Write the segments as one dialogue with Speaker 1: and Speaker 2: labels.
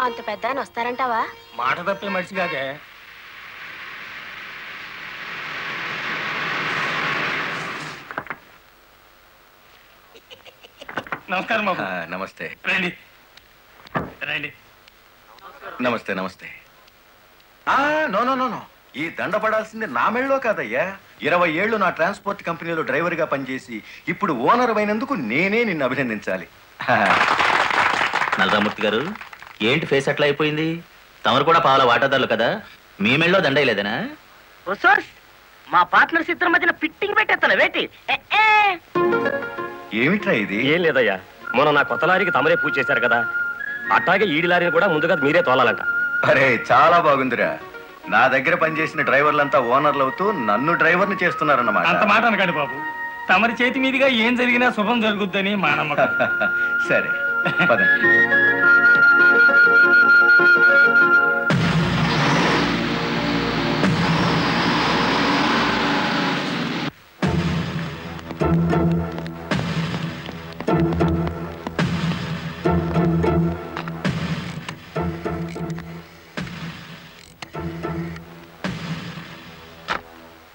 Speaker 1: అంత పెద్ద ఆయన వస్తారంటావా?
Speaker 2: మాట తప్పే మనిషి కాదే. నమస్కారం బాబు.
Speaker 3: నమస్తే.
Speaker 2: రండి రండి.
Speaker 3: నమస్తే నమస్తే. నో నో నో నో, ఈ దండ పడాల్సింది నా మెళ్ళలో కాదయ్యా. 20 ఏళ్ళు నా ట్రాన్స్పోర్ట్ కంపెనీలో డ్రైవర్గా పనిచేసి ఇప్పుడు ఓనర్ అయినందుకు నేనే నిన్ను అభినందించాలి.
Speaker 4: నల్లరామూర్తి గారు, ఏంటి ఫేస్ అట్లా అయిపోయింది? తమరు కూడా పావుల వాటాదారులు కదా, మీ మెళ్ళలో దండయలేదనా?
Speaker 5: మా పార్ట్నర్స్ ఇద్దరి మధ్యన ఫిట్టింగ్ పెట్టేస్తాను వేటి.
Speaker 3: ఏమిట్రా ఇది?
Speaker 6: ఏం లేదయ్యా, మొన్న నా కొత్త లారీకి తమరే పూజ చేశారు కదా, అట్లాగే ఈడి లారీని కూడా ముందుగా మీరే తోలాలంట.
Speaker 3: అరే చాలా బాగుందిరా. నా దగ్గర పనిచేసిన డ్రైవర్లంతా ఓనర్లు అవుతూ నన్ను డ్రైవర్ని చేస్తున్నారన్నమాట.
Speaker 2: అంత మాట అనకండి బాబు, తమరి చేతి మీదుగా ఏం జరిగినా శుభం జరుగుద్దని మా నమ్మకం.
Speaker 3: సరే పదండి.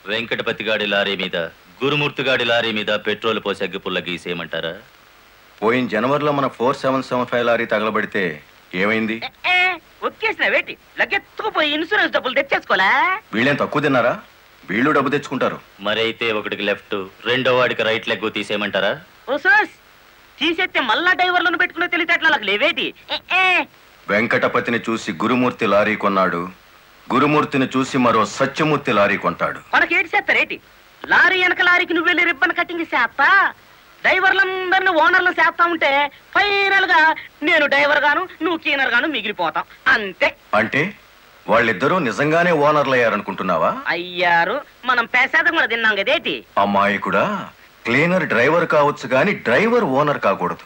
Speaker 4: వెంకటపతి గాడి లారీ మీద, గురుమూర్తి గాడి లారీ మీద పెట్రోల్ పోసి అగ్గిపుల్ల గీసేయమంటారా?
Speaker 3: పోయిన జనవరిలో మన 4775 లారీ తగలబడితే ఏమైంది?
Speaker 5: ఒక్కేసిన వేటి లగ్గెత్తుకుపోయి ఇన్సూరెన్స్ డబ్బులు తెచ్చేసుకోలే.
Speaker 3: వీళ్ళేం తక్కువ తిన్నారా? వీళ్ళు డబ్బు తెచ్చుకుంటారు.
Speaker 4: మరైతే ఒకటికి లెఫ్ట్, రెండో వాడికి రైట్ లెగ్ తీసేయమంటారా?
Speaker 5: తీసేస్తే మళ్ళా డ్రైవర్లను పెట్టుకునే తెలివితేటలు నాకు లేవేటి.
Speaker 3: వెంకటపతిని చూసి గురుమూర్తి లారీ కొన్నాడు, గురుమూర్తిని చూసి మరో సత్యమూర్తి లారీ కొంటాడు.
Speaker 5: మనకేటి చేస్తారేటి? లారీ వెనక లారీకి నువ్వు వెళ్ళి రిబ్బన్ కటింగ్ చేస్తా, డ్రైవర్లందరినీ ఓనర్లు చేస్తా ఉంటే ఫైనల్ గా నేను డ్రైవర్ గాను నువ్వు క్లీనర్ గాను మిగిలిపోతాం అంతే.
Speaker 3: అంటే వాళ్ళిద్దరూ నిజంగానే ఓనర్లు అయ్యారనుకుంటున్నావా?
Speaker 5: అయ్యారు, మనం పేసాదం కూడా తిన్నాం కదేటి.
Speaker 3: అమ్మాయి కూడా క్లీనర్ డ్రైవర్ కావచ్చు గాని డ్రైవర్ ఓనర్ కాకూడదు.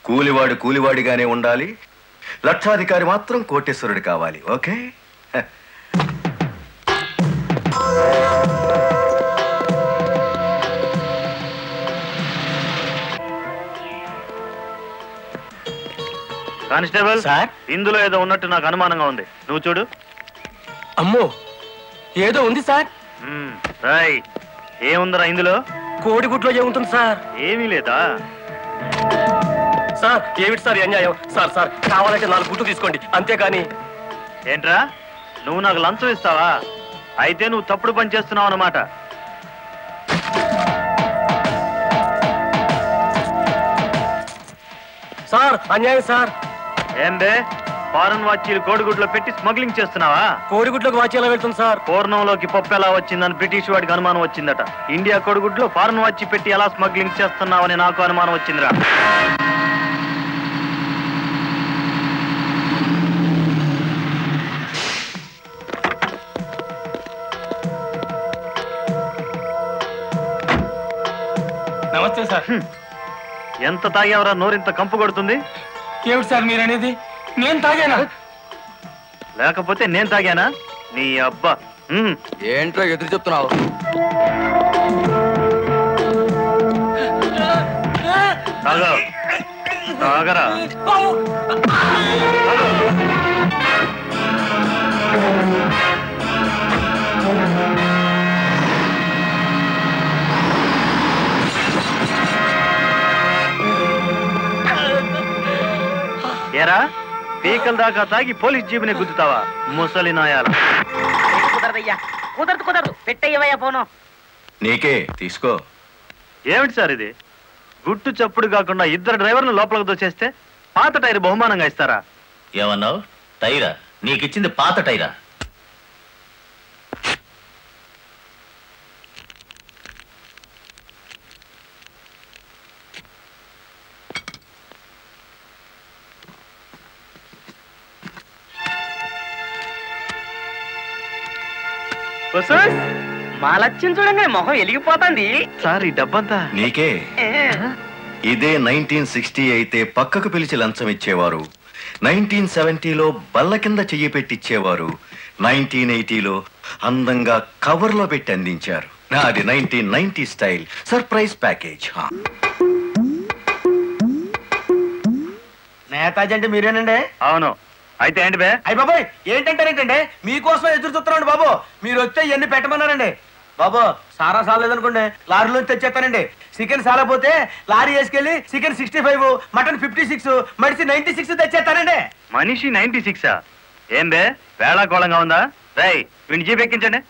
Speaker 3: కూలివాడు కూలివాడిగానే ఉండాలి, లక్షాధికారి మాత్రం కోటేశ్వరుడు కావాలి. ఓకే?
Speaker 7: కానిస్టేబుల్ సార్, ఇందులో ఏదో ఉన్నట్టు నాకు అనుమానంగా ఉంది, నువ్వు చూడు.
Speaker 6: అమ్మో, ఏదో ఉంది సార్.
Speaker 7: రాయ్, ఏముందిరా ఇందులో?
Speaker 6: కోడిగుడ్లో ఏముంటుంది సార్?
Speaker 7: ఏమీ లేదా
Speaker 6: సార్? ఏమిటి సార్ అన్యాయం? సార్ సార్ కావాలంటే 4 గుడ్లు తీసుకోండి, అంతేగాని.
Speaker 7: ఏంట్రా, నువ్వు నాకు లంచం ఇస్తావా? అయితే నువ్వు తప్పుడు పని చేస్తున్నావు అన్నమాట.
Speaker 6: సార్ అన్యాయం సార్.
Speaker 7: ఏం బే, ఫారెన్ వాచీలు కోడిగుడ్లో పెట్టి స్మగ్లింగ్ చేస్తున్నావా?
Speaker 6: కోడిగుడ్లోకి వాచి ఎలా వెళ్తుంది సార్?
Speaker 7: పూర్ణంలోకి పప్పు ఎలా వచ్చిందని బ్రిటిష్ వాడికి అనుమానం వచ్చిందట. ఇండియా కోడిగుడ్లో ఫారెన్ వాచి పెట్టి ఎలా స్మగ్లింగ్ చేస్తున్నావని నాకు అనుమానం వచ్చిందిరా.
Speaker 2: నమస్తే సార్.
Speaker 7: ఎంత తాగేవరా నోరింత కంపు కొడుతుంది?
Speaker 2: ఏమిటి సార్ మీరనేది? నేను తాగానా?
Speaker 7: లేకపోతే నేను తాగానా? నీ అబ్బా.
Speaker 6: ఏంట్రా ఎదురు చెప్తున్నావు?
Speaker 7: తాగరా. ఏరా, పీకల దాకా తాగి పోలీస్ జీబుని గుద్దుతావా ముసలి నాయాల?
Speaker 5: కుదరదయ్యా, కుదరదు, పెట్టయ్యవయ్యా పోను.
Speaker 3: నీకే తీసుకో.
Speaker 7: ఏమిటి సార్ ఇది? గుట్టు చప్పుడు కాకుండా 2 డ్రైవర్లు లోపలికి దోచేస్తే పాత టైర్ బహుమానంగా ఇస్తారా?
Speaker 4: ఏమన్నావు? టైరా? నీకిచ్చింది పాత టైరా?
Speaker 5: మా లక్ష్యం చూడంగా మొహం వెలిగిపోతుంది.
Speaker 7: సార్ ఈ డబ్బంతా
Speaker 3: నీకే. ఇదే 1960 అయితే పక్కకు పిలిచి లంచం ఇచ్చేవారు, 1970లో బల్ల కింద చెయ్యి పెట్టిచ్చేవారు, 1980లో అందంగా కవర్లో పెట్టి అందించారు. నాది 1990 స్టైల్ సర్ప్రైజ్ ప్యాకేజ్.
Speaker 6: నేతాజీ అంటే మీరేనండి?
Speaker 7: అవును. అయితే ఏంటి బే?
Speaker 6: అయ్య బాబాయ్, ఏంటంటారేంటండి? మీకోసం ఎదురు చూస్తున్నాండి బాబు. మీరు వస్తే ఇవన్నీ పెట్టమన్నారండి బాబు. సారా సాలేదనుకోండి, లారీలోంచి తెచ్చేస్తానండి. చికెన్ సాలపోతే లారీ వేసుకెళ్ళి చికెన్ 65, మటన్ 56, మనిషి 96 తెచ్చేస్తానండి.
Speaker 7: మనిషి 96? ఏం బే, వేళాకోళంగా ఉందా? రై, వీడిని జీప్ ఎక్కించండి.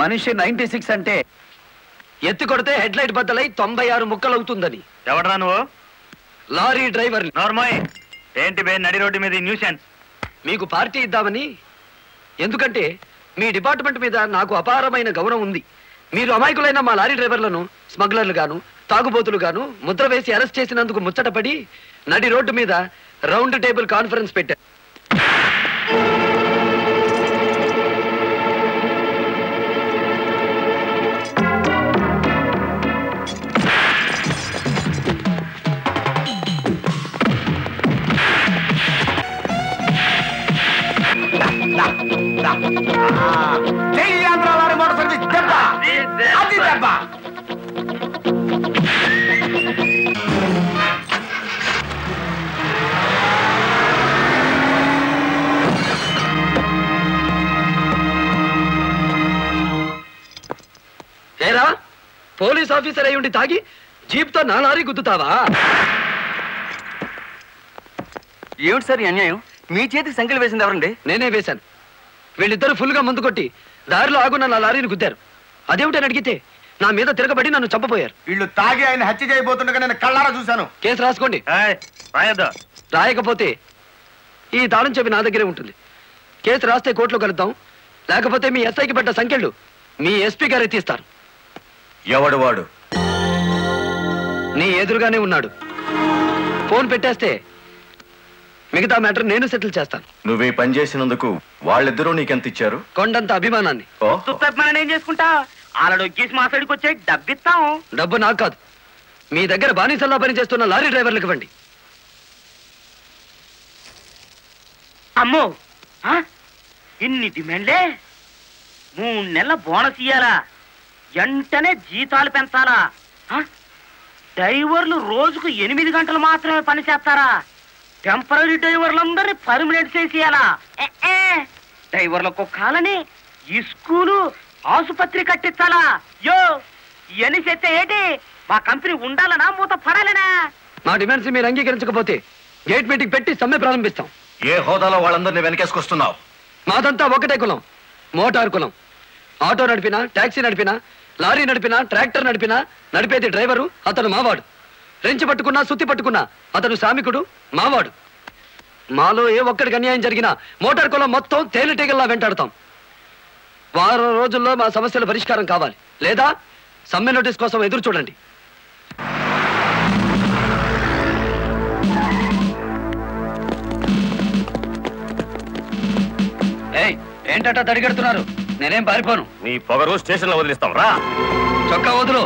Speaker 6: మనిషి 96 అంటే ఎత్తి కొడితే హెడ్ లైట్ బద్దలై 96 ముక్కలవుతుందని.
Speaker 7: ఎవడరా నువ్వు?
Speaker 6: Lorry driver.
Speaker 7: నార్మల్. ఏంటి బే నడి రోడ్డు మీద న్యూసెన్స్?
Speaker 6: మీకు పార్టీ ఇద్దామని. ఎందుకంటే మీ డిపార్ట్మెంట్ మీద నాకు అపారమైన గౌరవం ఉంది. మీరు అమాయకులైన మా లారీ డ్రైవర్లను స్మగ్లర్లు గాను తాగుబోతులు గాను ముద్ర వేసి అరెస్ట్ చేసినందుకు ముచ్చటపడి నడి రోడ్డు మీద రౌండ్ టేబుల్ కాన్ఫరెన్స్ పెట్టారు.
Speaker 3: జై ఆంధ్ర లారీ మోటార్ సర్వీస్ దెబ్బ అది దెబ్బ.
Speaker 6: ఏరా పోలీస్ ఆఫీసర్ అయి ఉండి తాగి జీప్తో నా లారీ గుద్దుతావా?
Speaker 8: ఏమిటి సార్ ఈ అన్యాయం? మీ చేతికి సంఖ్యలు వేసింది ఎవరండి?
Speaker 6: నేనే వేశాను. వీళ్ళిద్దరూ ఫుల్గా ముందు కొట్టి దారిలో ఆగున్న నా లారీని గుద్దారు. అదేమిటని అడిగితే నా మీద తిరగబడి నన్ను చంపపోయారు.
Speaker 3: వీళ్ళు తాగి ఆయన హత్య చేయబోతుండగా నేను కళ్ళారా చూశాను.
Speaker 6: కేసు రాసుకోండి. రాయకపోతే ఈ తాళం చెవి నా దగ్గరే ఉంటుంది. కేసు రాస్తే కోర్టులో కలుద్దాం, లేకపోతే మీ ఎస్ఐకి పడ్డ సంఖ్యలు మీ ఎస్పీ గారే తీస్తారు.
Speaker 3: ఎవడు వాడు?
Speaker 6: నీ ఎదురుగానే ఉన్నాడు. ఫోన్ పెట్టేస్తే మిగతా మ్యాటర్ నేను సెటిల్ చేస్తాను.
Speaker 3: నువ్వు ఈ పని చేసినందుకు వాళ్ళిద్దరూ నీకెంత ఇచ్చారు?
Speaker 6: కొండంత అభిమానాన్ని.
Speaker 5: మనం ఏం చేసుకుంటా ఆలడొక్కేసి మా సైడ్కి వచ్చే డబ్బిస్తాం.
Speaker 6: డబ్బు నాకు కాదు, మీ దగ్గర బానిసల్లా పనిచేస్తున్న లారీ డ్రైవర్లకు ఇవ్వండి.
Speaker 5: అమ్మో ఇన్ని డిమాండ్లే. 3 నెలల బోనస్ ఇయ్యాలా, వెంటనే జీతాలు పెంచాలా, డ్రైవర్లు రోజుకు 8 గంటలు మాత్రమే పని చేస్తారా, టెంపరీ డ్రైవర్లందరినీ పర్మనెంట్ చేసేయాలా, డ్రైవర్లకు కాలని ఈ స్కూలు ఆసుపత్రి కట్టించాలా. యో ఇవన్నీ చేస్తే ఏంటి? మా కంపెనీ ఉండాలనా మూత పడాలనా?
Speaker 6: మా డిమాండ్స్ మీరు అంగీకరించకపోతే గేట్ మీటింగ్ పెట్టి సమ్మె ప్రారంభిస్తాం.
Speaker 3: ఏ హోదాలో వాళ్ళందరినీ వెనకేసుకొస్తున్నావు?
Speaker 6: మాదంతా ఒకటే కులం, మోటార్ కులం. ఆటో నడిపినా, టాక్సీ నడిపినా, లారీ నడిపినా, ట్రాక్టర్ నడిపినా నడిపేది డ్రైవరు, అతను మావాడు. రెంచి పట్టుకున్నా, సుత్తి పట్టుకున్నా అతను శ్రామికుడు, మావాడు. మాలో ఏ ఒక్కడికి అన్యాయం జరిగినా మోటార్ కులం మొత్తం తేలిటీగల్లా వెంటాడతాం. వారం రోజుల్లో మా సమస్యల పరిష్కారం కావాలి, లేదా సమ్మె నోటీస్ కోసం ఎదురు చూడండి. ఏంటట తడిగడుతున్నారు? నేనేం పారిపోను.
Speaker 7: నీ పొగరు స్టేషన్ లో వదిలిస్తాం రా.
Speaker 6: చొక్కా వదులు.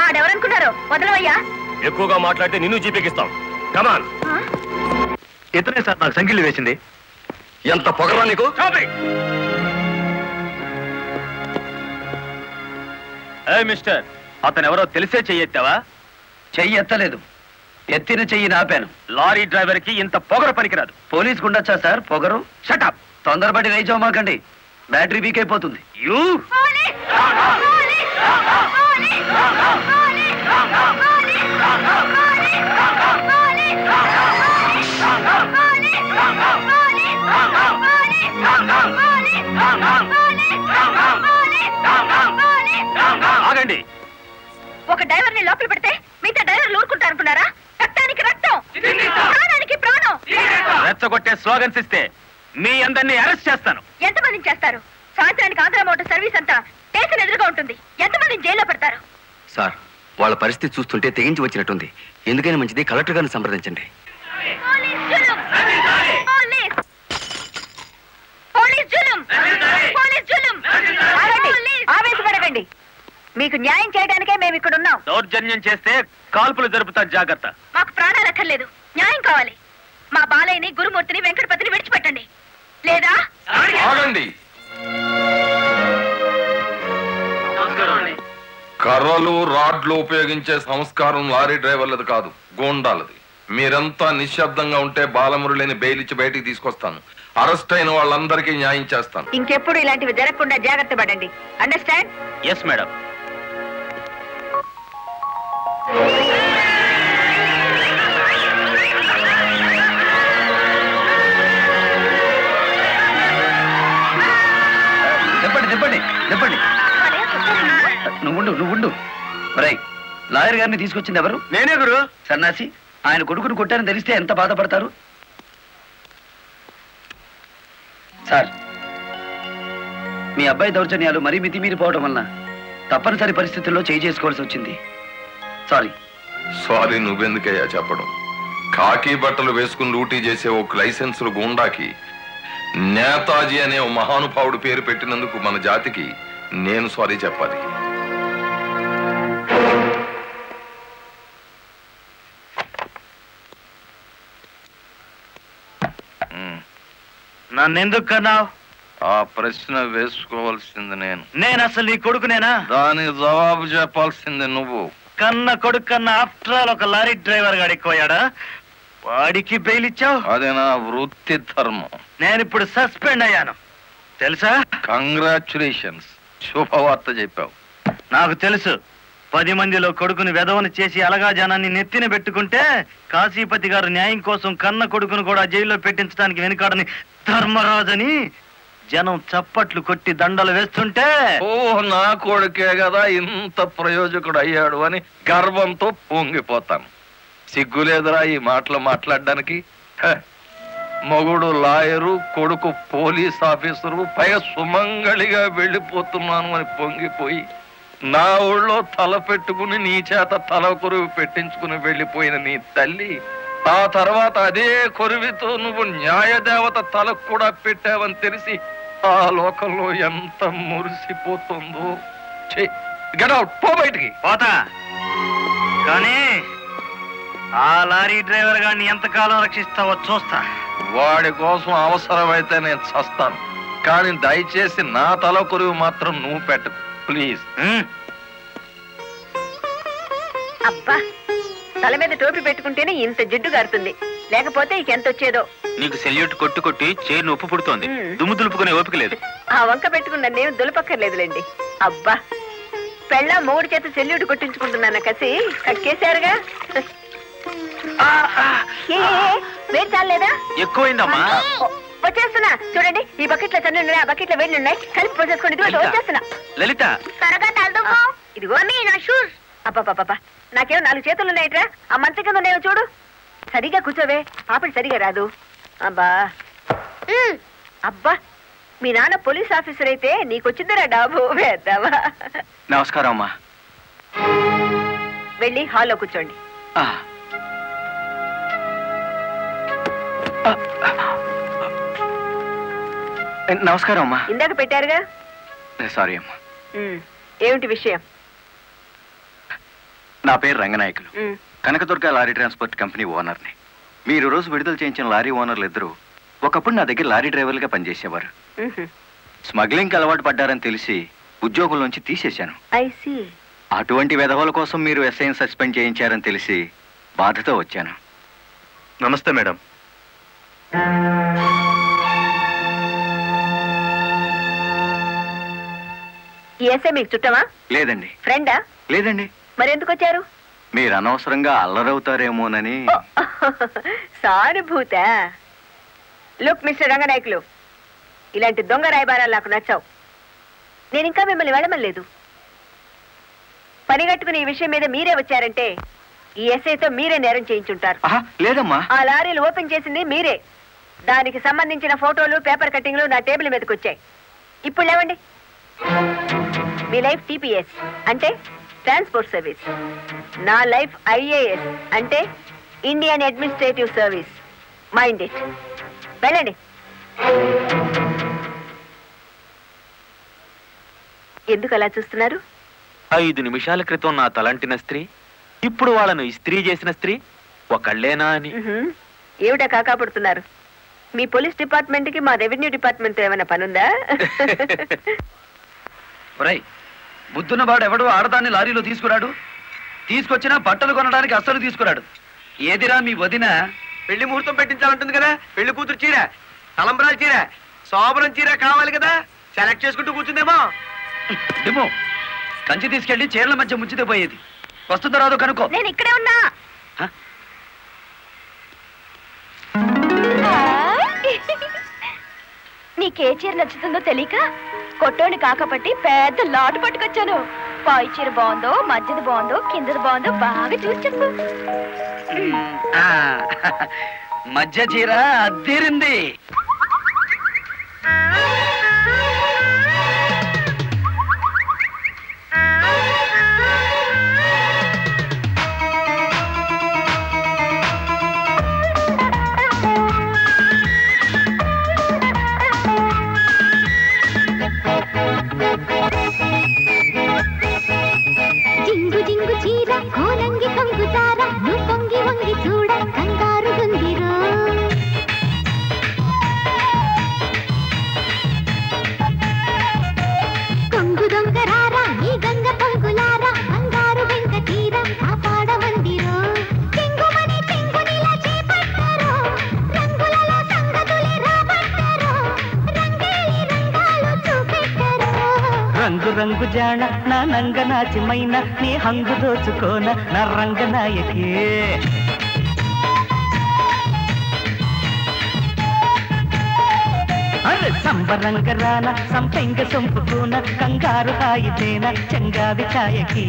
Speaker 1: ఆడెవరనుకున్నారు? వదలవయ్యా.
Speaker 7: ఎక్కువగా మాట్లాడితే నిన్ను జీపేకిస్తాం. కమాన్. ఇతనే సార్ నాకు సంఖ్యలు వేసింది.
Speaker 3: ఎంత పొగరా నీకు?
Speaker 7: మిస్టర్, అతను ఎవరో తెలిసే చెయ్యెత్తావా?
Speaker 6: చెయ్యి ఎత్తలేదు, ఎత్తిన చెయ్యి నాపాను.
Speaker 7: లారీ డ్రైవర్ కి ఇంత పొగరు పనికిరాదు.
Speaker 6: పోలీస్ గుండొచ్చా సార్ పొగరు?
Speaker 7: షటప్.
Speaker 6: తొందరపడి రైచోమాకండి, బ్యాటరీ వీక్ అయిపోతుంది.
Speaker 7: యూ ఆగండి.
Speaker 1: ఒక డ్రైవర్ ని లోపల పెడితే మిగతా డ్రైవర్లు ఊరుకుంటారు అనుకున్నారా? రక్తానికి రక్తం, ప్రాణానికి ప్రాణం.
Speaker 7: రెచ్చగొట్టే స్లోగన్స్ ఇస్తే మీ అందరినీ అరెస్ట్ చేస్తాను.
Speaker 1: ఎంతమందిని చేస్తారు? సాయంత్రానికి ఆంధ్ర మోటార్ సర్వీస్ అంతా స్టేషన్ ఎదురుగా ఉంటుంది. ఎంతమందిని జైల్లో పెడతారు?
Speaker 8: సార్, వాళ్ళ పరిస్థితి చూస్తుంటే తెగించి వచ్చినట్టుంది. ఎందుకైనా మంచిది కలెక్టర్ గారిని సంప్రదించండి.
Speaker 1: పోలీస్ జులుం! పోలీస్ జులుం! పోలీస్ జులుం! ఆగండి, ఆవేశపడకండి. మీకు న్యాయం చేయడానికే మేము ఇక్కడ ఉన్నాం.
Speaker 7: దౌర్జన్యం చేస్తే కాల్పులు జరుపుతా, జాగ్రత్త.
Speaker 1: మాకు ప్రాణాలు అక్కర్లేదు, న్యాయం కావాలి. మా బాలయ్యని, గురుమూర్తిని, వెంకటపతిని విడిచిపెట్టండి, లేదా
Speaker 9: ఆగండి. కర్రలు, రాడ్లు ఉపయోగించే సంస్కారం లారీ డ్రైవర్లది కాదు, గోండాలది. మీరంతా నిశ్శబ్దంగా ఉంటే బాలమురళిని బెయిల్ ఇచ్చి బయటికి తీసుకొస్తాను. అరెస్ట్ అయిన వాళ్ళందరికీ న్యాయం చేస్తాను.
Speaker 1: ఇంకెప్పుడు ఇలాంటివి జరగకుండా జాగ్రత్త పడండి. అండర్స్టాండ్?
Speaker 7: Yes madam.
Speaker 6: చెప్పండి. నువ్వుండు. లాయర్ గారిని తీసుకొచ్చింది ఎవరు?
Speaker 7: నేనే గురు.
Speaker 6: సన్నాసి, ఆయన కొడుకును కొట్టారని తెలిస్తే ఎంత బాధపడతారు? సార్, మీ అబ్బాయి దౌర్జన్యాలు మరీ మితిమీరిపోవడం వలన తప్పనిసరి పరిస్థితుల్లో చేయి చేసుకోవాల్సి వచ్చింది.
Speaker 9: సారీ నువ్వెందుకయ్యా చెప్పడం? కాకి బట్టలు వేసుకుని డ్యూటీ చేసే ఒక లైసెన్సులు గూండాకి నేతాజీ అనే ఓ మహానుభావుడు పేరు పెట్టినందుకు మన జాతికి నేను సారీ చెప్పాలి.
Speaker 7: నన్నెందుకు కన్నావు?
Speaker 9: ఆ ప్రశ్న వేసుకోవాల్సింది
Speaker 7: నేను అసలు నీ కొడుకునేనా?
Speaker 9: దానికి జవాబు చెప్పాల్సింది నువ్వు.
Speaker 7: కన్న కొడుకు కన్నా ఆఫ్టర్ ఆల్ ఒక లారీ డ్రైవర్ గాడికి పోయాడా? వాడికి బెయిల్ ఇచ్చావు?
Speaker 9: అది నా వృత్తి ధర్మం.
Speaker 7: నేను ఇప్పుడు సస్పెండ్ అయ్యాను తెలుసా?
Speaker 9: కంగ్రాచులేషన్స్, శుభవార్త చెప్పావు.
Speaker 7: నాకు తెలుసు 10 మందిలో కొడుకుని వెధవను చేసి అలగా జనాన్ని నెత్తిన పెట్టుకుంటే కాశీపతి గారు న్యాయం కోసం కన్న కొడుకును కూడా జైల్లో పెట్టించడానికి వెనుకాడని ధర్మరాజని జనం చప్పట్లు కొట్టి దండలు వేస్తుంటే
Speaker 9: నా కొడుకే కదా ఇంత ప్రయోజకుడు అయ్యాడు అని గర్వంతో పొంగిపోతాను. సిగ్గులేదురా ఈ మాటలు మాట్లాడడానికి? మొగుడు లాయరు, కొడుకు పోలీస్ ఆఫీసరు, పైగా సుమంగళిగా వెళ్ళిపోతున్నాను అని పొంగిపోయి నా ఊళ్ళో తల పెట్టుకుని నీ చేత తల కొరువు పెట్టించుకుని వెళ్ళిపోయిన నీ తల్లి ఆ తర్వాత అదే కొరువితో నువ్వు న్యాయదేవత తలకు కూడా పెట్టావని తెలిసి ఆ లోకంలో ఎంత మురిసిపోతుందో. గెట్ అవుట్, పో బయటికి.
Speaker 7: పోతా, కానీ ఆ లారీ డ్రైవర్ గారిని ఎంతకాలం రక్షిస్తావో చూస్తా.
Speaker 9: వాడి కోసం అవసరమైతే నేను చస్తాను, కానీ దయచేసి నా తల కొరువు మాత్రం నువ్వు పెట్టకు ప్లీజ్.
Speaker 1: అబ్బా, తల మీద టోపీ పెట్టుకుంటేనే ఇంత జిడ్డు గారుతుంది, లేకపోతే ఇంకెంత వచ్చేదో.
Speaker 4: నీకు సెల్యూట్ కొట్టు కొట్టి చేరు ఉప్పు పుడుతోంది, దుమ్ము దులుపుకునే ఓపిక లేదు.
Speaker 1: ఆ వంక పెట్టుకున్న నేను దులపక్కర్లేదులేండి. అబ్బా, పెళ్ళ మూడు చేత సెల్యూట్ కొట్టించుకుంటున్నాను కసి కక్కేశారుగా. వేడి చాలేదా?
Speaker 4: ఎక్కువైందమ్మా.
Speaker 1: వచ్చేస్తున్నా చూడండి, ఈ బకెట్ లో తన్ను ఉన్నాయి, ఆ బకెట్ లో వేడి ఉన్నాయి, కలిపి పోసేసుకోండి. ఇదిగో వచ్చేస్తున్నా.
Speaker 4: లలిత,
Speaker 1: త్వరగా తలదుకో. ఇదిగో నా షూస్. అబ్బా, నాకేమో 4 చేతులు ఉన్నాయిట్రా, ఆ మంచి కింద ఉన్నాయో చూడు. సరిగా కూర్చోవే, పాపడి సరిగా రాదు. అబ్బా అబ్బా, మీ నాన్న పోలీస్ ఆఫీసర్ అయితే నీకొచ్చిందిరా డాబు వేద్దావా.
Speaker 8: నమస్కారం అమ్మా.
Speaker 1: వెళ్ళి హాల్లో కూర్చోండి.
Speaker 8: నమస్కారం అమ్మా.
Speaker 1: ఇందాక పెట్టారుగా.
Speaker 8: సారీ అమ్మా.
Speaker 1: ఏమిటి విషయం?
Speaker 8: నా పేరు Ranganayakulu, Kanakadurga lorry transport company ఓనర్ని. మీరు రోజు విడుదల చేయించిన లారీ ఓనర్లు ఇద్దరు ఒకప్పుడు నా దగ్గర లారీ డ్రైవర్లుగా పనిచేసేవారు. స్మగ్లింగ్ అలవాటు పడ్డారని తెలిసి ఉద్యోగం నుంచి తీసేశాను. అటువంటి వెధవల కోసం మీరు ఎస్ఐని సస్పెండ్ చేయించారని తెలిసి బాధతో వచ్చాను.
Speaker 7: నమస్తే మేడం.
Speaker 1: ఈ ఎస్ఐ మీకు చుట్టమా?
Speaker 8: లేదండి.
Speaker 1: ఫ్రెండా?
Speaker 8: లేదండి.
Speaker 1: మరెందుకు వచ్చారు?
Speaker 8: మీరు అనవసరంగా అల్లరవుతారేమోనని.
Speaker 1: సానుభూత. లుక్ మిస్టర్ రంగనాయకులు, ఇలాంటి దొంగ రాయబారాలు నాకు నచ్చావు. నేను ఇంకా మిమ్మల్ని వెళ్ళమలేదు. పని కట్టుకుని ఈ విషయం మీద మీరే వచ్చారంటే ఈ ఎస్ఐతో మీరే నేరం చేయించుంటారు.
Speaker 8: లేదమ్మా,
Speaker 1: ఆ లారీలు ఓపెన్ చేసింది మీరే. దానికి సంబంధించిన ఫోటోలు, పేపర్ కట్టింగ్లు నా టేబుల్ మీదకి వచ్చాయి. ఇప్పుడు లేవండి. మీ లైఫ్ టీపీఎస్ అంటే ట్రాన్స్పోర్ట్ సర్వీస్, నా లైఫ్ ఐఏఎస్ అంటే Indian administrative service. Mind it. వెళ్ళండి. ఎందుకు అలా చూస్తున్నారు?
Speaker 4: 5 నిమిషాల క్రితం నా తలంటిన స్త్రీ ఇప్పుడు వాళ్ళను ఇస్త్రీ చేసిన స్త్రీ ఒకళ్ళేనా అని.
Speaker 1: ఏమిటా కాకాపడుతున్నారు? మీ పోలీస్ డిపార్ట్మెంట్ కి మా రెవెన్యూ డిపార్ట్మెంట్ ఏమైనా పనుందా?
Speaker 6: బుద్ధున్నవాడు ఎవడు ఆడదాన్ని లారీలో తీసుకురాడు, తీసుకొచ్చినా బట్టలు కొనడానికి అస్సలు తీసుకురాడు. ఏదిరా మీ వదిన?
Speaker 5: పెళ్లి ముహూర్తం పెట్టించాలంటుంది కదా. పెళ్లి కూతురు చీర, తలంబ్రాల చీర, శోభనం చీర కావాలి కదా. సెలెక్ట్ చేసుకుంటూ కూర్చుందేమో.
Speaker 6: డిమో, కంచి తీసుకెళ్లి చీరల మధ్య ముంచితే పోయేది. వస్తుందో రాదో కనుక్కో.
Speaker 1: నేను ఇక్కడే ఉన్నా. నీకే చీర నచ్చుతుందో తెలియక కొట్టోని కాకపట్టి పెద్ద లాటు పట్టుకొచ్చాను. పై చీర బాగుందో, మధ్యది బాగుందో, కిందది బాగుందో బాగా చూసి చెప్పు.
Speaker 6: మధ్య చీర అద్దీరింది.
Speaker 10: జింగు జింగు చీర కోలంగి కొంగు చార నువ్వు పొంగి వంగి చూడ కంగారు గుందిరో.
Speaker 11: రంగు జాణ నా నంగ నాచిమైన నీ హంగు దోచుకోన నా రంగనాయకి అరే సంబరంగ రాన సంపెంగ సొంపుకోన కంగారు హాయితేన చంగాది ఛాయకి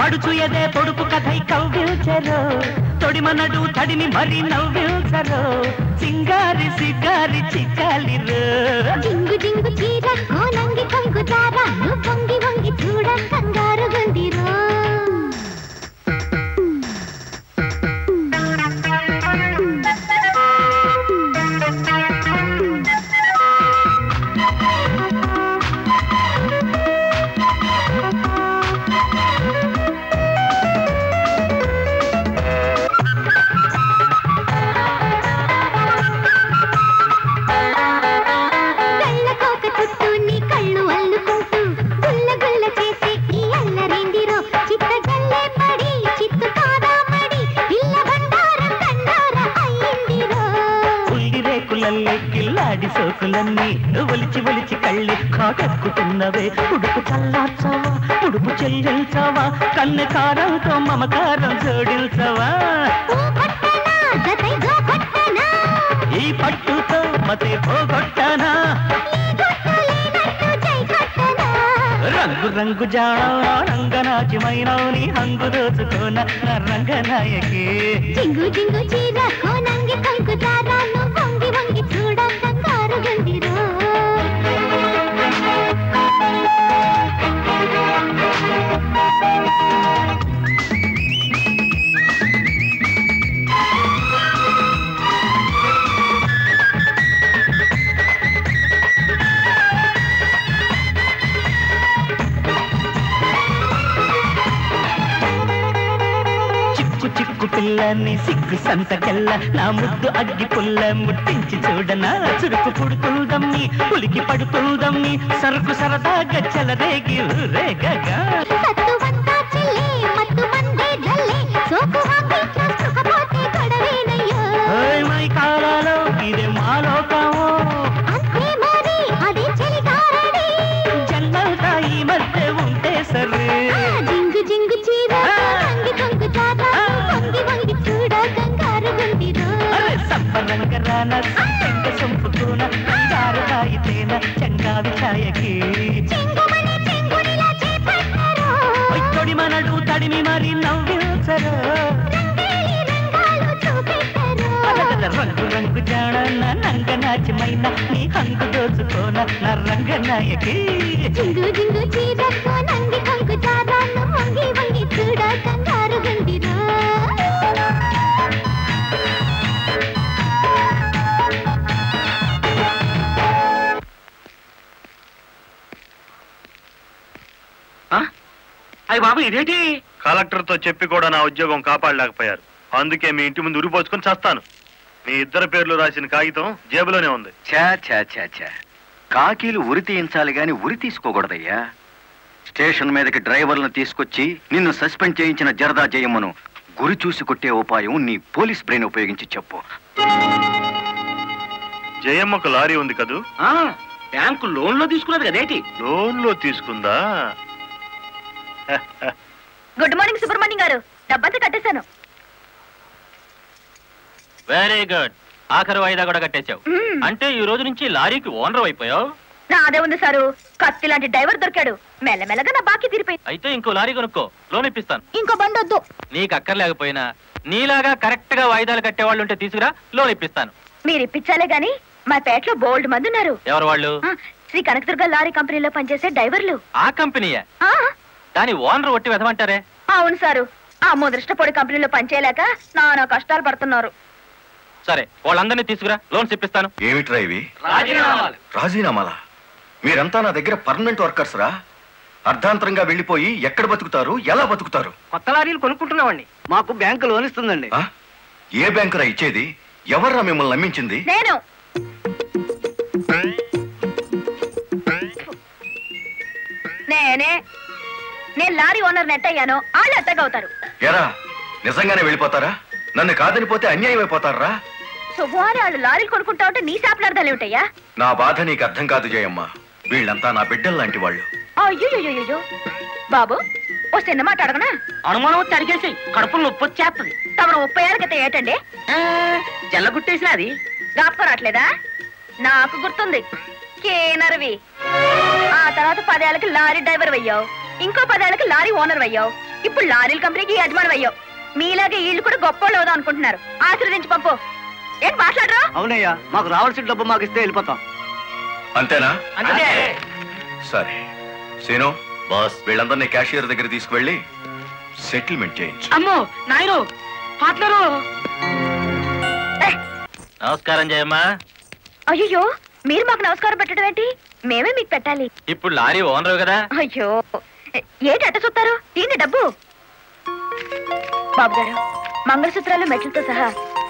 Speaker 11: పడుచు ఎదే పొడుపు కథై కవ్విల్చరో తొడిమనడు తడిమి మరి నవ్విల్చరో సింగారి సిగారి చిక్కాలిరో
Speaker 10: జింగు జింగు చీర కోనంగి కొంగు దార నువ్వు వంగి వంగి చూడ కంగారు గుందిరో
Speaker 11: కిల్లాడి సోకులన్నీ ఒలిచి ఒలిచి కళ్ళి కాటక్కుతున్నవే ఉడుపు చల్లార్చావా ఉడుపు చెల్లించావా కన్నె కారంతో మమకారం జోడించవా ఈ పట్టుతో మతే పోగొట్టనా రంగు రంగు జాణ రంగనాచిమైనవు నీ హంగు దోచుకోన నా రంగనాయకి
Speaker 10: జింగు జింగు చీర కోనంగి కొంగు దారా నువ్వు వంగి వంగి చూడ కంగారు గుందిరో
Speaker 11: చిక్కు పిల్లని సిగ్గు సంతకెల్ల నా ముద్దు అగ్గి పుల్ల ముట్టించి చూడనా చురుకు పుడుతుందమ్మి ఉలికి పడుతుందమ్మి సరుకు సరదాగా చెలరేగి రేగగా మై కాలాలో ఇదే మాలోకమో జన్మల్తా ఈ మధ్య ఉంటే సరే
Speaker 10: జింగు జింగు చీర కొంగు దారా వంగి వంగి చూడ కంగారు గుందిరో
Speaker 11: సంపరంగ రాన సంపెంగ సొంపుకోన కంగారు హాయితేన చంగావి ఛాయకి తొడి మనడు తడిమి మరి నవ్విల్చరో రంగు రంగు జాణ నా నంగ నాచిమైన నీ హంగు దోచుకోన నా రంగనాయకి
Speaker 10: జింగు జింగు చీర కోనంగి కొంగు దారా నువ్వు వంగి వంగి చూడ కంగారు గుందిరో
Speaker 5: అయ్య బాబు ఇదేంటి
Speaker 7: కలెక్టర్ తో చెప్పి కూడా నా ఉద్యోగం కాపాడలేకపోయారు అందుకే మీ ఇంటి ముందు ఉరిపోసుకొని చేస్తాను మీ ఇద్దరు పేర్లు రాసిన కాగితం జేబులోనే ఉంది
Speaker 8: ఛా ఛా ఛా ఛా కాకీలు ఉరి తీయించాలి గాని ఉరి తీసుకోకూడదయ్యా స్టేషన్ మీదకి డ్రైవర్లను తీసుకొచ్చి నిన్ను సస్పెండ్ చేయించిన జరదా జయమ్మను గురి చూసి కొట్టే ఉపాయం నీ పోలీస్ బ్రెయిన్ ఉపయోగించి చెప్పు
Speaker 7: జయమ్మకు లారీ ఉంది కదూ
Speaker 5: బ్యాంకు లోన్ లో తీసుకున్నది కదేటి
Speaker 7: లోన్ లో తీసుకుందా
Speaker 1: గుడ్ మార్నింగ్ సుబ్రహ్మణ్యం గారు డబ్బంతా కట్టేశాను
Speaker 4: వెరీ గుడ్ ఆఖరి వాయిదా కూడా కట్టేశావు అంటే ఈ రోజు నుంచి లారీకి ఓనర్ అయిపోయావు
Speaker 1: నాదే ఉంది సారు కత్తి లాంటి డ్రైవర్ దొరికాడు మెల్లమెల్లగా నా బాకీ తీరిపోయింది
Speaker 4: అయితే ఇంకో లారీ కొనుక్కో లోన్ ఇప్పిస్తాను
Speaker 1: ఇంకో బండి వద్దు
Speaker 4: నీకు అక్కర్లేకపోయినా నీలాగా కరెక్ట్ గా వాయిదాలు కట్టేవాళ్ళు ఉంటే తీసుకురా లోన్ ఇప్పిస్తాను
Speaker 1: మీరు ఇప్పించాలే గాని మా పేటలో బోల్డ్ మంది ఉన్నారు
Speaker 4: ఎవరు వాళ్ళు
Speaker 1: శ్రీ కనకదుర్గ లారీ కంపెనీలో పనిచేసే డ్రైవర్లు
Speaker 4: ఆ కంపెనీయా దాని ఓనర్ ఒట్టి వెదమంటారే
Speaker 1: అవును సారు ఆ ముదృష్టపొడి కంపెనీలో పనిచేయలేక నానా కష్టాలు పడుతున్నారు
Speaker 4: సరే వాళ్ళందరినీ తీసుకురా లోన్స్ ఇప్పిస్తాను
Speaker 3: ఏమిట్రా ఇవి రాజీనామాలా మీరంతా నా దగ్గర పర్మనెంట్ వర్కర్స్ రా అర్ధాంతరంగా వెళ్ళిపోయి ఎక్కడ బతుకుతారు ఎలా బతుకుతారు
Speaker 5: కొత్త లారీలు కొనుక్కుంటున్నామండి మాకు బ్యాంకు లోన్ ఇస్తుందండి
Speaker 3: ఏ బ్యాంకురా ఇచ్చేది ఎవర్రా మిమ్మల్ని నమ్మించింది
Speaker 1: నేను నేను లారీ ఓనర్ నెట్ అయ్యాను వాళ్ళు ఎత్తగవుతారు
Speaker 3: ఎరా నిజంగానే వెళ్ళిపోతారా నన్ను కాదనిపోతే అన్యాయం అయిపోతారా
Speaker 1: శుభవారి వాళ్ళు లారీలు కొనుక్కుంటా ఉంటే నీ శాపలార్థాలు ఏమిటయ్యా
Speaker 3: నా బాధ నీకు అర్థం కాదు జయమ్మ వీళ్ళంతా నా బిడ్డల్లాంటి వాళ్ళు
Speaker 1: అయ్యో బాబు ఓ చిన్న మాట అడగనా?
Speaker 5: అనుమానం తడిగేసి కడుపులో నొప్పి వచ్చేస్తుంది.
Speaker 1: తమను 30 ఏళ్ళ క్రితం ఏటండి
Speaker 5: జల్ల గుట్టేసిన అది
Speaker 1: జ్ఞాపకం రావట్లేదా? నాకు గుర్తుంది, కేనర్వి. ఆ తర్వాత 10 ఏళ్ళకి లారీ డ్రైవర్ అయ్యావు, ఇంకో 10 ఏళ్ళకి లారీ ఓనర్ అయ్యావు, ఇప్పుడు లారీల కంపెనీకి యజమాని అయ్యావు. మీలాగే వీళ్ళు కూడా గొప్ప అవుదాం అనుకుంటున్నారు. ఆశీర్వదించి పంపు. ఏంటి మాట్లాడరా?
Speaker 6: అవునయ్యా, మాకు రావాల్సిన డబ్బు మాకు ఇస్తే వెళ్ళిపోతాం.
Speaker 3: అంతేనా?
Speaker 5: అంతే.
Speaker 3: సరే సీను బాస్, వీళ్ళందరినీ క్యాషియర్ దగ్గర తీసుకువెళ్ళి సెటిల్మెంట్ చేయించు.
Speaker 5: అమ్మో నాయను పార్ట్నరు.
Speaker 4: నమస్కారం జయమ్మా.
Speaker 1: అయ్యో మీరు మాకు నమస్కారం పెట్టడం ఏంటి? మేమే మీకు పెట్టాలి.
Speaker 4: ఇప్పుడు లారీ ఓనరు కదా.
Speaker 1: అయ్యో ఏంటి అట్ట చూస్తారు? దీన్ని డబ్బు. బాబు గారు, మంగళసూత్రాలు మెట్లతో సహా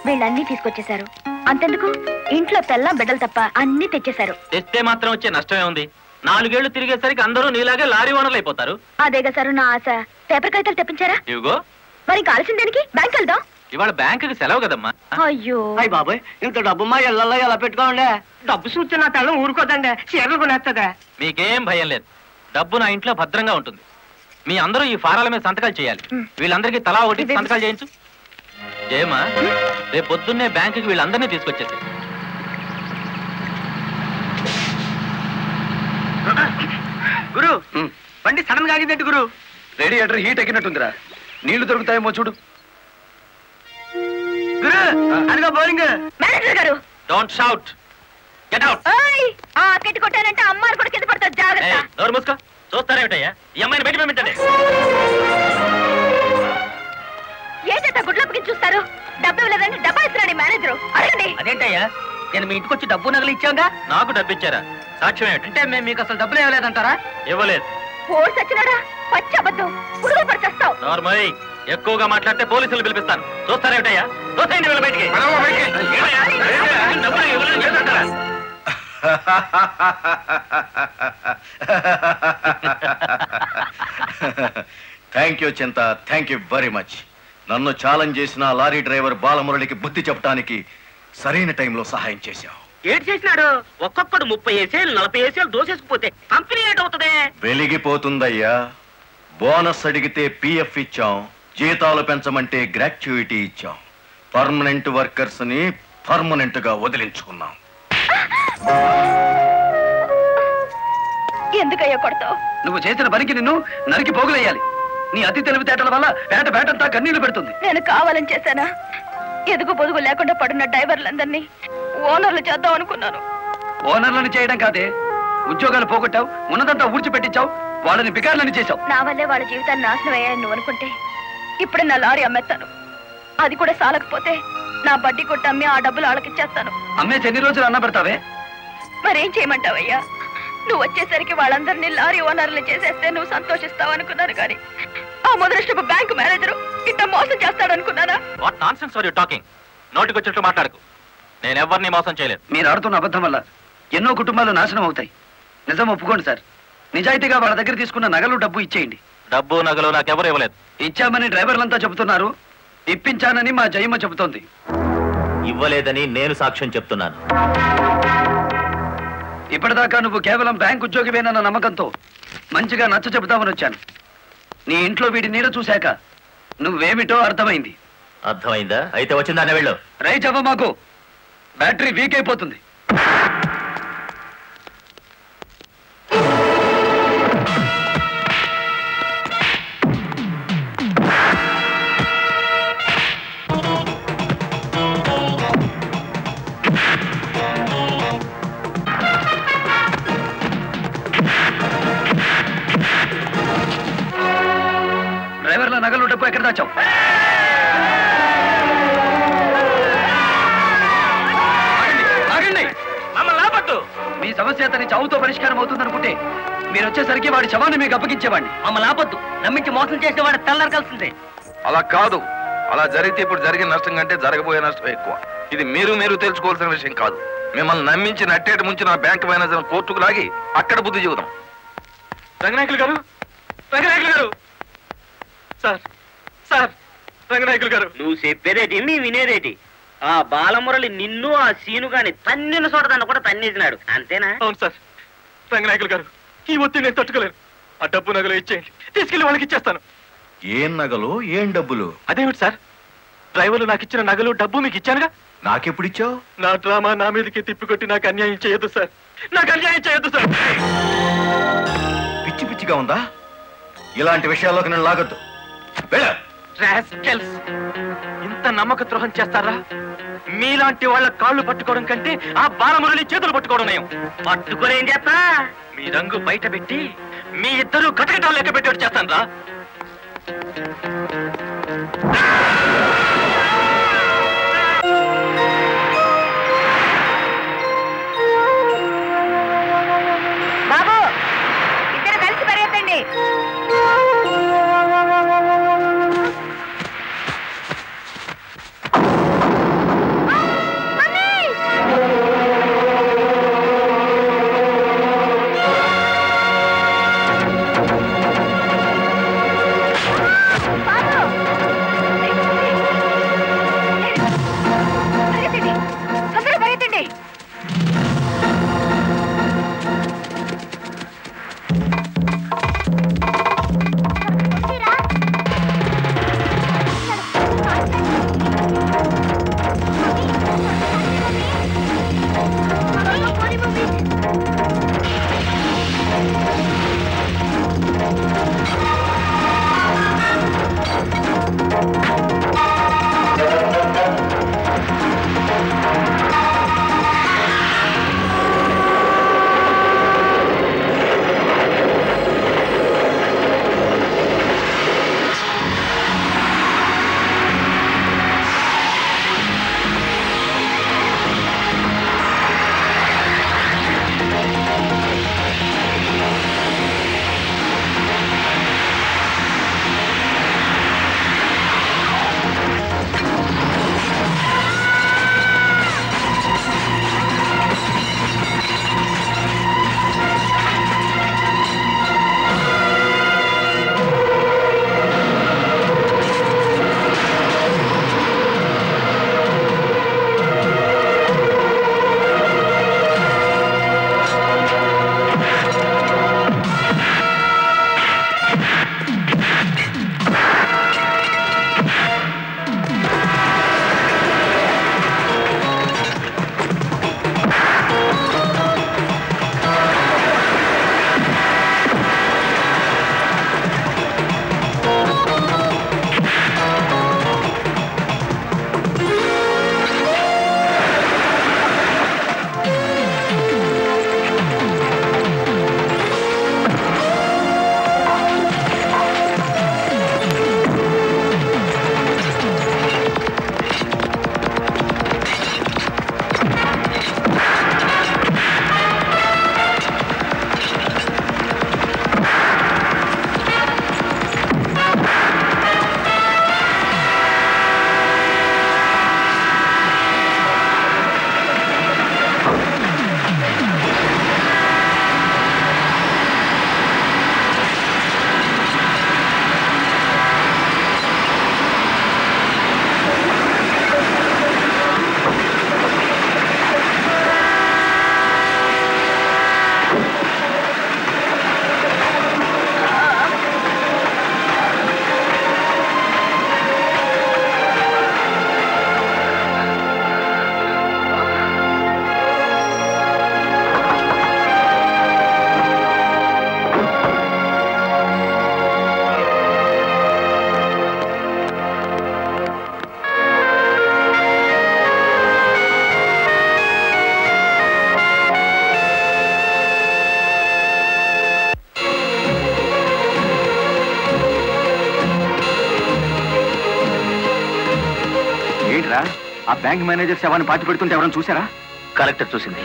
Speaker 1: వీళ్ళన్నీ తీసుకొచ్చేశారు. అంతెందుకు, ఇంట్లో తెల్లం బిడ్డలు తప్ప అన్ని తెచ్చేశారు.
Speaker 4: తెస్తే మాత్రం వచ్చే నష్టమే ఉంది. 4 ఏళ్లు తిరిగేసరికి అందరూ నీలాగే లారీ ఓనర్లు అయిపోతారు.
Speaker 1: అదేగా సార్ నా ఆశ. పేపర్ కాగితాలు తెప్పించారా?
Speaker 4: ఇవిగో.
Speaker 1: మరి కాల్సిన దానికి బ్యాంక్ వెళ్దాం.
Speaker 4: ఇవాళ బ్యాంకుకి సెలవు కదమ్మా.
Speaker 1: అయ్యో
Speaker 6: అయ్యి బాబాయ్, ఇంత డబ్బు మా ఇళ్ళల్లో ఎలా పెట్టుకోండి?
Speaker 5: డబ్బు చూస్తే నా తల్లం ఊరుకోదండి, చీరలు కొనేస్తుందా?
Speaker 4: మీకేం భయం లేదు. డబ్బు నా ఇంట్లో భద్రంగా ఉంటుంది. మీ అందరూ ఈ ఫారాల మీద సంతకాలు చేయాలి. వీళ్ళందరికీ తలా ఒకటి సంతకాలు చేయించు. జయమ్మా, రేపు పొద్దున్నే బ్యాంకుకి వీళ్ళందరినీ తీసుకొచ్చేసి.
Speaker 5: గురు బండి సడన్ గా ఆగిందండి గురు.
Speaker 6: Radiator heat ఎక్కినట్టుందిరా. నీళ్లు దొరుకుతాయేమో చూడు.
Speaker 5: గురు అదిగో బౌలింగ్.
Speaker 1: మేనేజర్ గారు
Speaker 4: డోంట్ షౌట్, గెట్ అవుట్.
Speaker 1: ఆ కెట్టి కొట్టానంటే అమ్మాయిని కూడా కింద పడతారు, జాగ్రత్త.
Speaker 4: నోరు మూసుకో. చూస్తారేమిటయ్యా, ఈ అమ్మాయిని బయట పంపించండి.
Speaker 1: ఏంటంటే గుడ్లప్పకి చూస్తారు? డబ్బు ఇవ్వలేదంటే డబ్బా ఇస్తున్నాడు మేనేజరు. అడగండి.
Speaker 5: అదేంటయ్యా, నేను మీ ఇంటికి వచ్చి డబ్బు నగలు ఇచ్చాగా.
Speaker 4: నాకు డబ్బు ఇచ్చారా? సాక్ష్యం ఏమిటి?
Speaker 5: అంటే మేము మీకు అసలు డబ్బులు ఇవ్వలేదంటారా?
Speaker 4: ఇవ్వలేదు.
Speaker 1: ఫోర్స్ వచ్చినాడా? పచ్చి అబద్ధం. పురుగులు పడిచేస్తావు.
Speaker 4: నార్మల్ ఎక్కువగా మాట్లాడితే పోలీసులు పిలిపిస్తాను. చూస్తారేమిటయ్యా? చూస్తాయండి వీళ్ళ బయటికి. డబ్బులు ఇవ్వలేదు చేస్తుంటారా?
Speaker 3: థ్యాంక్ యూ చింత, థ్యాంక్ యూ వెరీ మచ్. నన్ను ఛాలెంజ్ చేసిన లారీ డ్రైవర్ బాలమురళికి బుద్ధి చెప్పడానికి సరైన టైంలో సహాయం చేశావు.
Speaker 5: ఏడు చేసినాడు? ఒక్కొక్కడు 30 ఏసేలు 40 ఏసేలు దోసేసుకుపోతే కంపెనీ ఏటవుతుంది?
Speaker 3: వెలిగిపోతుందయ్యా. బోనస్ అడిగితే పిఎఫ్ ఇచ్చాం, జీతాలు పెంచమంటే గ్రాట్యుయిటీ ఇచ్చాం. పర్మనెంట్ వర్కర్స్ ని పర్మనెంట్ గా వదిలించుకున్నాం.
Speaker 1: ఎందుకయ్యా కొడతావు?
Speaker 6: నువ్వు చేసిన పనికి నిన్ను నరికి పోగులేయాలి. నీ అతి తెలివితేటల వల్ల పేటంతా కన్నీళ్లు పెడుతుంది.
Speaker 1: నేను కావాలని చేశానా? ఎదుగు పొదుగు లేకుండా పడున్న డ్రైవర్లందరినీ ఓనర్లు చేద్దాం అనుకున్నాను.
Speaker 6: ఓనర్లను చేయడం కాదే, ఉద్యోగాలు పోగొట్టావు, ఉన్నదంతా ఊడ్చిపెట్టించావు, వాళ్ళని బికార్లని చేశావు.
Speaker 1: నా వల్లే వాళ్ళ జీవితాన్ని నాశనం అయ్యాయని నువ్వు అనుకుంటే ఇప్పుడు నా లారీ అమ్మేస్తాను. అది కూడా సాలకపోతే నా బడ్డీ కొట్టి అమ్మి ఆ డబ్బులు వాళ్ళకిచ్చేస్తాను.
Speaker 6: అమ్మేసి ఎన్ని రోజులు అన్న పెడతావే?
Speaker 1: మరేం చేయమంటావయ్యా? నువ్వు వచ్చేసరికి వాళ్ళందరినీ లారీ ఓనర్లు చేసేస్తే నువ్వు సంతోషిస్తావు అనుకున్నాను, కానీ ఆ మొదలష్టపు బ్యాంకు మేనేజరు ఇట్ట మోసం చేస్తాడు అనుకున్నానా?
Speaker 4: What nonsense are you talking? నోటికొచ్చినట్టు మాట్లాడకు. నేను ఎవరిని మోసం చేయలేదు.
Speaker 6: మీరు ఆడుతున్న అబద్ధం వల్ల ఎన్నో కుటుంబాలు నాశనం అవుతాయి. నిజం ఒప్పుకోండి సార్. నిజాయితీగా వాళ్ళ దగ్గర తీసుకున్న నగలు డబ్బు ఇచ్చేయండి.
Speaker 4: డబ్బు నగలు నాకెవరు ఇవ్వలేదు.
Speaker 6: ఇచ్చామని డ్రైవర్లంతా చెబుతున్నారు, ఇప్పించానని మా జయమ్మ చెబుతోంది.
Speaker 4: ఇవ్వలేదని నేను సాక్ష్యం చెప్తున్నాను.
Speaker 6: ఇప్పటిదాకా నువ్వు కేవలం బ్యాంక్ ఉద్యోగివేనన్న నమ్మకంతో మంచిగా నచ్చ చెబుతామని వచ్చాను. నీ ఇంట్లో వీడి నీడ చూశాక నువ్వేమిటో అర్థమైంది.
Speaker 4: అర్థమైందా? అయితే వచ్చిందానే వెళ్ళు.
Speaker 6: రైట్ అవ్వ, మాకు బ్యాటరీ వీక్ అయిపోతుంది. డ్రైవర్ల నగలు డబ్బు ఎక్కడ దాచావు? మీ సమస్య అతని చావుతో పరిష్కారం అవుతుందనుకుంటే మీరు వచ్చేసరికి వాడి శవాన్ని మీకు అప్పగించేవాడిని.
Speaker 5: మమ్మల్ని ఆపొద్దు. నమ్మించి మోసం చేసిన వాడు తెల్లారకాల్సిందే.
Speaker 9: అలా కాదు. అలా జరిగితే ఇప్పుడు జరిగిన నష్టం కంటే జరగబోయే నష్టం ఎక్కువ. ఇది మీరు తెలుసుకోవాల్సిన విషయం కాదు. మిమ్మల్ని నమ్మించి నట్టేటి ముంచి నా బ్యాంక్ మేనేజర్ కోర్టుకు లాగి అక్కడ బుద్ధి చెబుదాం.
Speaker 4: రంగనాయకులు గారు, రంగనాయకులు గారు, సార్ రంగనాయకులు గారు.
Speaker 5: నువ్వు చెప్పేదేటి మీ వినేదేటి? ఆ బాలమురళి నిన్ను ఆ సీను గాని తన్నిన చోటదాన్ని కూడా తన్నేసినాడు, అంతేనా?
Speaker 4: అవును సార్. రంగనాయకులు గారు, ఈ ఒత్తిడి నేను తట్టుకోలేను. ఆ డబ్బు నగలు ఇచ్చేయండి, తీసుకెళ్లి వాళ్ళకి ఇచ్చేస్తాను.
Speaker 3: ఏం నగలు ఏం డబ్బులు?
Speaker 4: అదేమిటి సార్, డ్రైవర్లు నాకు ఇచ్చిన నగలు డబ్బు మీకు ఇచ్చానుగా.
Speaker 3: నాకెప్పుడు ఇచ్చావు?
Speaker 4: నా డ్రామా నా మీదకి తిప్పికొట్టి నాకు అన్యాయం చేయొద్దు సార్, నాకు అన్యాయం చేయొద్దు సార్.
Speaker 3: పిచ్చి పిచ్చిగా ఉందా? ఇలాంటి విషయాల్లోకి నేను లాగొద్దు.
Speaker 4: ఇంత నమ్మక ద్రోహం చేస్తారా? మీలాంటి వాళ్ళ కాళ్ళు పట్టుకోవడం కంటే ఆ బాలమురళి చేతులు పట్టుకోవడం నయం.
Speaker 5: పట్టుకొని ఏం చేస్తా?
Speaker 4: మీ రంగు బయట పెట్టి మీ ఇద్దరు కటకటాలు లెక్క పెట్టేట్టు చేస్తాను రా.
Speaker 1: బాబు, ఇద్దరు కలిసి పరిగెత్తండి.
Speaker 8: ఆ బ్యాంక్ మేనేజర్ శవాన్ని పాతి పెడుతుంటే ఎవరైనా చూసారా?
Speaker 4: కలెక్టర్ చూసింది.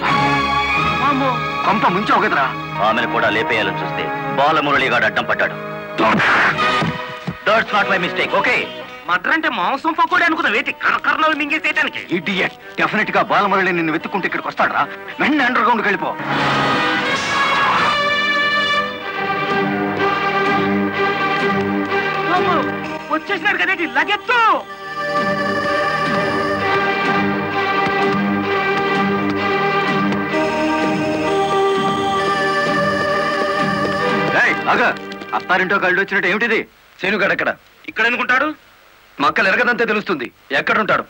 Speaker 8: కొంప ముంచావు కదరా.
Speaker 4: ఆమెను కూడా లేపేయాలని చూస్తే బాలమురళిగాడు అడ్డం పడ్డాడు. That's not my mistake. Okay,
Speaker 5: matar అంటే మాంసం పకోడీ అనుకున్న వేటి కరకరలో మింగేసేయడానికి.
Speaker 8: ఇడియట్. డెఫినెట్ గా బాలమురళి నిన్ను వెతుక్కుంటే ఇక్కడికి వస్తాడరా. వెంటనే అండర్ గ్రౌండ్కి వెళ్ళిపో.
Speaker 5: వచ్చేసినాడు కదేంటి, లగెత్తు.
Speaker 8: ఆగా అత్తారింటో కళ్ళు వచ్చినట్టు ఏమిటిది?
Speaker 6: శీనుగాడు ఎక్కడ?
Speaker 5: ఇక్కడ అనుకుంటాడు.
Speaker 6: మక్కలు ఎరగదంతే తెలుస్తుంది. ఎక్కడుంటాడు?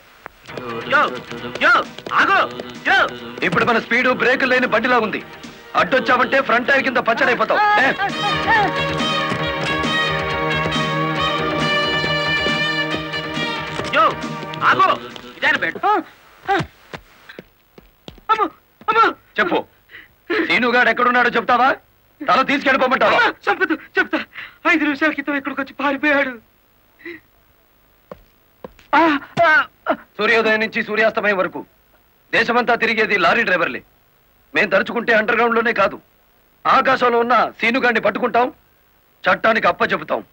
Speaker 6: ఇప్పుడు మన స్పీడు బ్రేకులు లేని బండిలా ఉంది. అడ్డొచ్చామంటే ఫ్రంట్ టైర్ కింద పచ్చడైపోతావు. చెప్పు, శీనుగాడు ఎక్కడున్నాడో చెప్తావా? తల తీసుకెళ్ళిపోమంటావా?
Speaker 5: చెప్తా. 5 నిమిషాల క్రితం ఇక్కడికి వచ్చి పారిపోయాడు.
Speaker 6: సూర్యోదయం నుంచి సూర్యాస్తమయం వరకు దేశమంతా తిరిగేది లారీ డ్రైవర్లే. మేం తలుచుకుంటే అండర్ గ్రౌండ్ లోనే కాదు, ఆకాశంలో ఉన్న సీనుగాడిని పట్టుకుంటాం, చట్టానికి అప్ప చెబుతాం.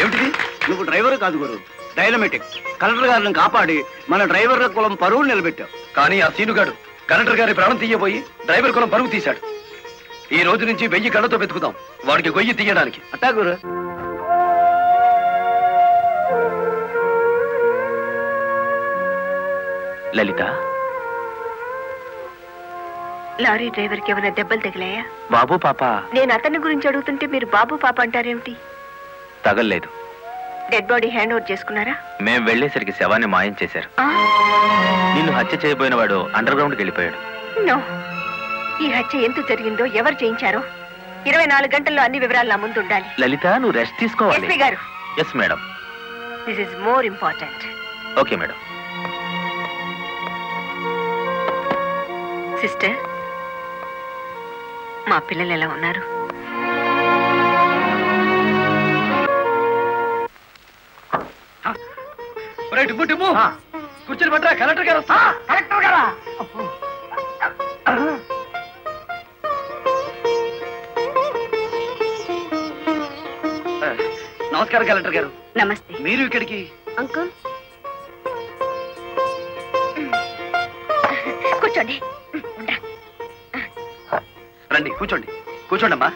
Speaker 8: ఏమిటిది? నువ్వు డ్రైవర్ కాదు గురు, డైనమెటిక్. కలెక్టర్ గారిని కాపాడి మన డ్రైవర్ల కులం పరువు నిలబెట్టావు.
Speaker 6: కానీ ఆ సీనుగాడు కలెక్టర్ గారి ప్రాణం తీయబోయి డ్రైవర్ కులం పరుగు తీశాడు. ఈ రోజు నుంచి 1000 కళ్ళతో వెతుకుదాం వాడికి గొయ్యి తీయడానికి.
Speaker 8: అట్టా గురు.
Speaker 4: లలిత,
Speaker 1: లారీ డ్రైవర్కి ఏమైనా దెబ్బలు తగిలాయా?
Speaker 4: బాబు పాప.
Speaker 1: నేను అతని గురించి అడుగుతుంటే మీరు బాబు పాప అంటారేమిటి?
Speaker 4: తగల్లేదు.
Speaker 1: డెడ్ బాడీ హ్యాండ్ ఓవర్ చేసుకున్నారా?
Speaker 4: మేం వెళ్లేసరికి శవాన్ని మాయం చేశారు. నిన్ను హత్య చేయబోయిన వాడు అండర్ గ్రౌండ్కి వెళ్ళిపోయాడు.
Speaker 1: నో, ఈ హత్య ఎందుకు జరిగిందో, ఎవరు చేయించారో 24 గంటల్లో అన్ని వివరాలు నా ముందు ఉండాలి.
Speaker 4: లలిత, నువ్వు రెస్ట్ తీసుకోవాలి.
Speaker 1: ఎస్పీ గారు.
Speaker 4: Yes madam.
Speaker 1: This is more important.
Speaker 4: Okay madam.
Speaker 1: Sister, మా పిల్లలు ఎలా ఉన్నారు?
Speaker 6: కూర్చొని పట్టరా, కలెక్టర్ గారు.
Speaker 5: కలెక్టర్ గారా?
Speaker 6: నమస్కారం కలెక్టర్ గారు.
Speaker 1: నమస్తే.
Speaker 6: మీరు ఇక్కడికి?
Speaker 1: అంకుల్ కూర్చోండి.
Speaker 6: రండి, కూర్చోండి. కూర్చోండమ్మా.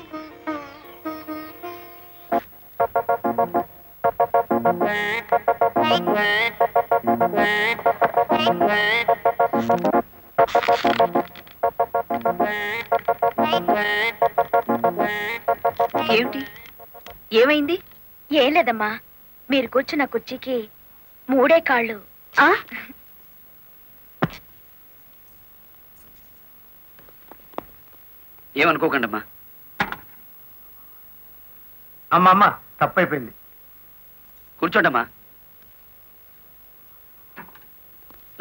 Speaker 1: ఏమిటి, ఏమైంది?
Speaker 12: ఏం లేదమ్మా, మీరు కూర్చున్న కుర్చీకి 3 కాళ్ళు.
Speaker 6: ఏమనుకోకండమ్మా.
Speaker 5: అమ్మ తప్పైపోయింది.
Speaker 6: కూర్చోండమ్మా.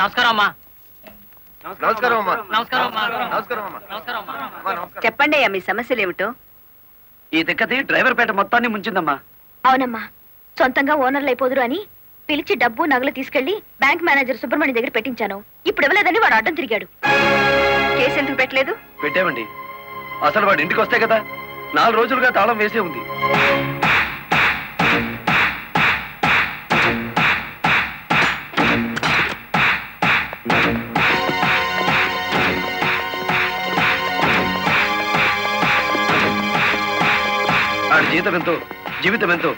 Speaker 5: నమస్కారం అమ్మా.
Speaker 3: నమస్కారం అమ్మా.
Speaker 5: నమస్కారం అమ్మా.
Speaker 3: నమస్కారం అమ్మా.
Speaker 5: నమస్కారం అమ్మా.
Speaker 1: చెప్పండి అయ్యా, మీ సమస్యలు ఏమిటో.
Speaker 6: ఈ దిక్కది డ్రైవర్ పేట మొత్తాన్ని ముంచిందమ్మా.
Speaker 12: అవునమ్మా, సొంతంగా ఓనర్లు అయిపోదురు అని పిలిచి డబ్బు నగలు తీసుకెళ్లి బ్యాంక్ మేనేజర్ సుబ్రహ్మణ్యం దగ్గర పెట్టించాను. ఇప్పుడు ఇవ్వలేదని వాడు అడ్డం తిరిగాడు.
Speaker 1: కేసు ఎందుకు పెట్టలేదు?
Speaker 6: పెట్టామండి. అసలు వాడు ఇంటికి వస్తే కదా 4 రోజులుగా తాళం వేసే ఉంది. ఆడి జీతం ఎంతో, జీవితం ఎంతో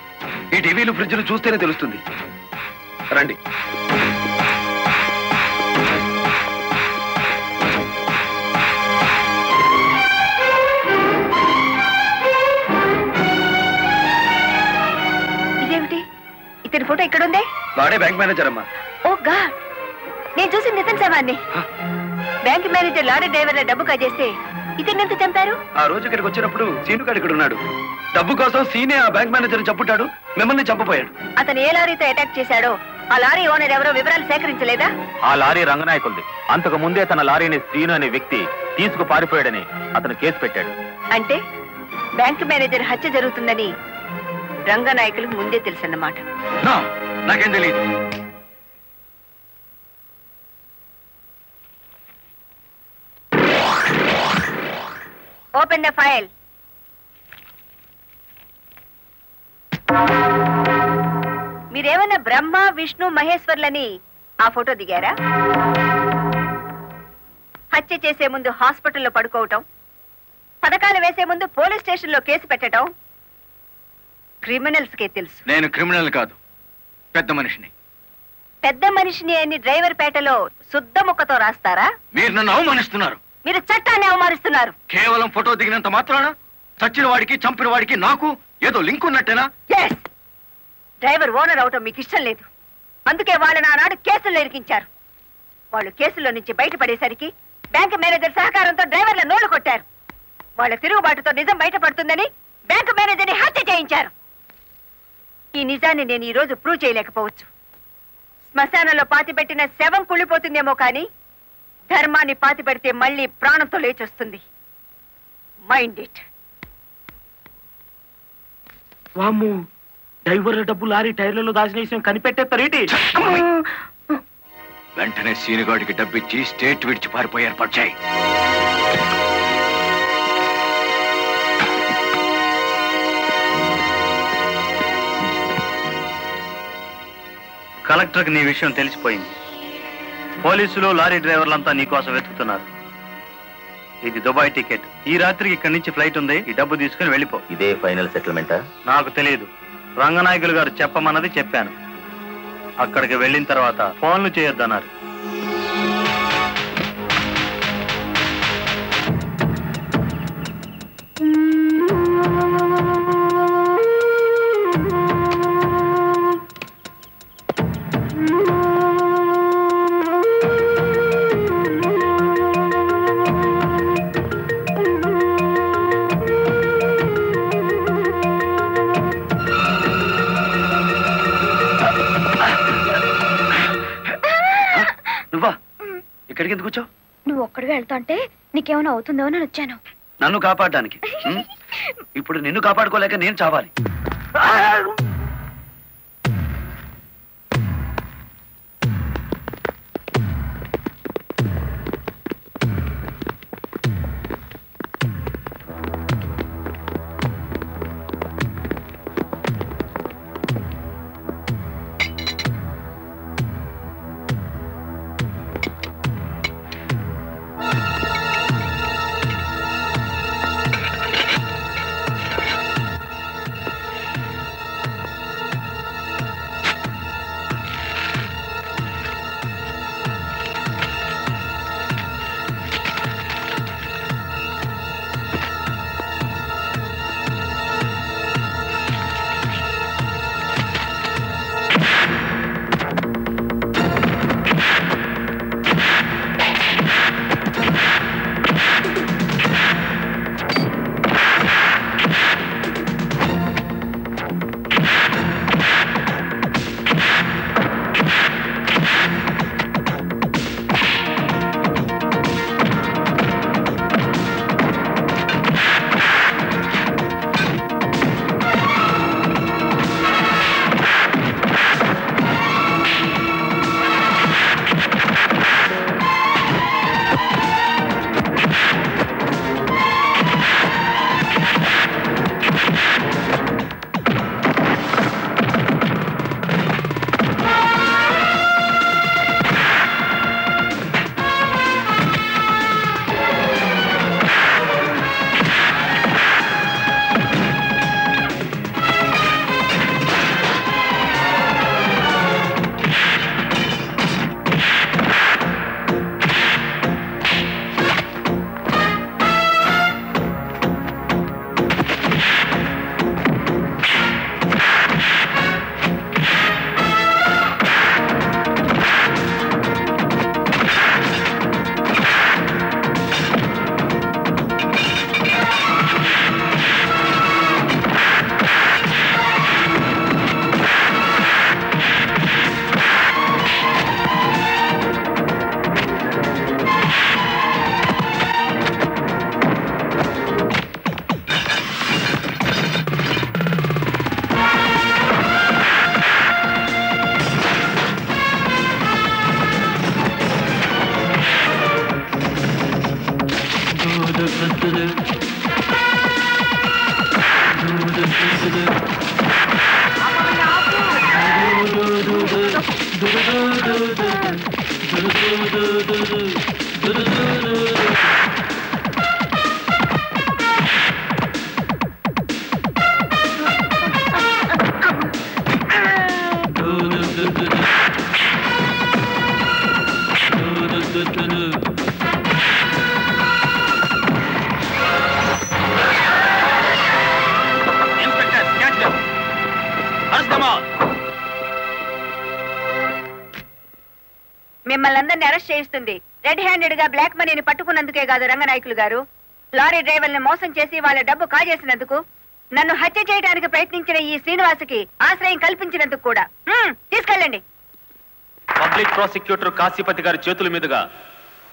Speaker 6: ఈ టీవీలు ఫ్రిడ్జ్లు చూస్తేనే తెలుస్తుంది. రండి.
Speaker 1: ఇదేమిటి, ఇతని ఫోటో ఎక్కడుందే?
Speaker 6: వాడే బ్యాంక్ మేనేజర్ అమ్మా.
Speaker 1: ఓ గాడ్, నేను చూసి నితిన్ శవాన్ని. బ్యాంక్ మేనేజర్ లారీ డ్రైవర్ల డబ్బు కాజేస్తే ఇతన్ని ఎంత చంపారు?
Speaker 6: ఆ రోజు ఇక్కడికి వచ్చినప్పుడు సీనుగాడు ఇక్కడ ఉన్నాడు. డబ్బు కోసం సీనే ఆ బ్యాంక్ మేనేజర్ చంపుతాడు, మిమ్మల్ని చంపపోయాడు.
Speaker 1: అతను ఏ లారీతో అటాక్ చేశాడో ఆ లారీ ఓనర్ ఎవరో వివరాలు సేకరించలేదా?
Speaker 4: ఆ లారీ రంగనాయకుల్ది. అంతకు ముందే తన లారీని శ్రీను అనే వ్యక్తి తీసుకు పారిపోయాడని అతను కేసు పెట్టాడు.
Speaker 1: అంటే బ్యాంక్ మేనేజర్ హత్య జరుగుతుందని రంగనాయకులకు ముందే తెలుసన్నమాట.
Speaker 6: నాకేం తెలియదు.
Speaker 1: Open the file. మీరేమన్నా బ్రహ్మ విష్ణు మహేశ్వర్లని ఆ ఫోటో దిగారా? హత్య చేసే ముందు హాస్పిటల్లో పడుకోవటం, పథకాలు వేసే ముందు పోలీస్ స్టేషన్లో కేసు పెట్టడం క్రిమినల్స్ కే తెలుసు.
Speaker 8: నేను క్రిమినల్ కాదు, పెద్ద మనిషిని.
Speaker 1: పెద్ద మనిషిని అని డ్రైవర్ పేటలో శుద్ధ ముక్కతో రాస్తారా?
Speaker 8: మీరు నన్ను అవమానిస్తున్నారు.
Speaker 1: మీరు చట్టాన్ని అవమానిస్తున్నారు.
Speaker 8: కేవలం ఫోటో దిగినంత మాత్రాన చచ్చిన వాడికి చంపిన వాడికి నాకు ఏదో లింక్ ఉన్నట్టేనా?
Speaker 1: డ్రైవర్ ఓనర్ అవటం మీకు ఇష్టం లేదు. అందుకే వాళ్ళని ఆనాడు కేసుల్లో ఇరికించారు. వాళ్ళు కేసుల్లో నుంచి బయటపడేసరికి బ్యాంక్ మేనేజర్ సహకారంతో డ్రైవర్ల నోళ్లు కొట్టారు. వాళ్ళ తిరుగుబాటుతో నిజం బయటపడుతుందని బ్యాంకు మేనేజర్ని హత్య చేయించారు. ఈ నిజాన్ని నేను ఈ రోజు ప్రూవ్ చేయలేకపోవచ్చు. శ్మశానంలో పాతిపెట్టిన శవం కుళ్ళిపోతుందేమో కానీ ధర్మాన్ని పాతిపెడితే మళ్ళీ ప్రాణంతో లేచొస్తుంది. Mind it.
Speaker 7: వామ్మో, డ్రైవర్ల డబ్బు లారీ టైర్లలో దాచిన విషయం కనిపెట్టేస్తారేంటి?
Speaker 8: వెంటనే సీనుగాడికి డబ్బిచ్చి స్టేట్ విడిచి పారిపోయి ఏర్పాటు చేయి.
Speaker 7: కలెక్టర్కి నీ విషయం తెలిసిపోయింది. పోలీసులు లారీ డ్రైవర్లంతా నీకోసం వెతుకుతున్నారు. ఇది దుబాయ్ టికెట్. ఈ రాత్రికి ఇక్కడి నుంచి ఫ్లైట్ ఉంది. ఈ డబ్బు తీసుకుని వెళ్ళిపో.
Speaker 8: ఇదే ఫైనల్ సెటిల్మెంటా?
Speaker 7: నాకు తెలియదు. రంగనాయకులు గారు చెప్పమన్నది చెప్పాను. అక్కడికి వెళ్ళిన తర్వాత ఫోన్లు చేయొద్దన్నారు.
Speaker 6: ఇక్కడికి ఎందుకు వచ్చావు?
Speaker 12: నువ్వు ఒక్కడిగా వెళ్తా అంటే నీకేమైనా అవుతుందో అని వచ్చాను.
Speaker 6: నన్ను కాపాడడానికి. ఇప్పుడు నిన్ను కాపాడుకోలేక నేను చావాలి.
Speaker 1: మిమ్మల్ని అందరినీ అరెస్ట్ చేయిస్తుంది రెడ్ హ్యాండెడ్ గా బ్లాక్ మనీని పట్టుకున్నందుకే కాదు రంగనాయకులు గారు, లారీ డ్రైవర్ని మోసం చేసి వాళ్ళ డబ్బు కాజేసినందుకు, నన్ను హత్య చేయడానికి ప్రయత్నించిన ఈ శ్రీనివాసుకి ఆశ్రయం కల్పించినందుకు కూడా. తీసుకెళ్ళండి.
Speaker 4: పబ్లిక్ ప్రాసిక్యూటర్ కాశీపతి గారి చేతుల మీదుగా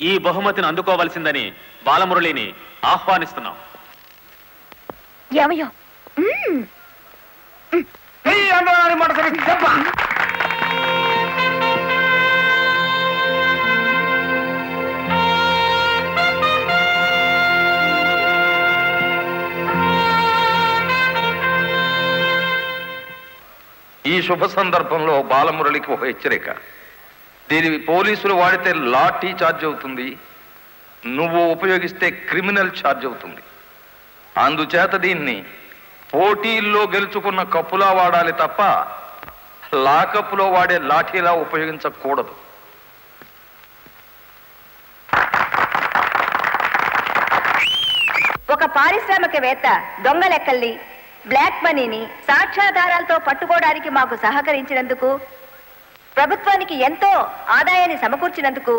Speaker 4: ఈ బహుమతిని అందుకోవాల్సిందని బాలమురళిని ఆహ్వానిస్తున్నాం.
Speaker 12: ఏమయ్యో
Speaker 9: ఈ శుభ సందర్భంలో బాలమురళికి ఒక హెచ్చరిక. దీని పోలీసులు వాడితే లాఠీ ఛార్జ్ అవుతుంది, నువ్వు ఉపయోగిస్తే క్రిమినల్ ఛార్జ్ అవుతుంది. అందుచేత దీన్ని పోటీల్లో గెలుచుకున్న కప్పులా వాడాలి తప్ప లాకప్పులో వాడే లాఠీలా ఉపయోగించకూడదు.
Speaker 1: ఒక పారిశ్రామికవేత్త దొంగ లెక్కల్ని, బ్లాక్ మనీని సాక్ష్యాధారాలతో పట్టుకోవడానికి మాకు సహకరించినందుకు, ప్రభుత్వానికి ఎంతో ఆదాయాన్ని సమకూర్చినందుకు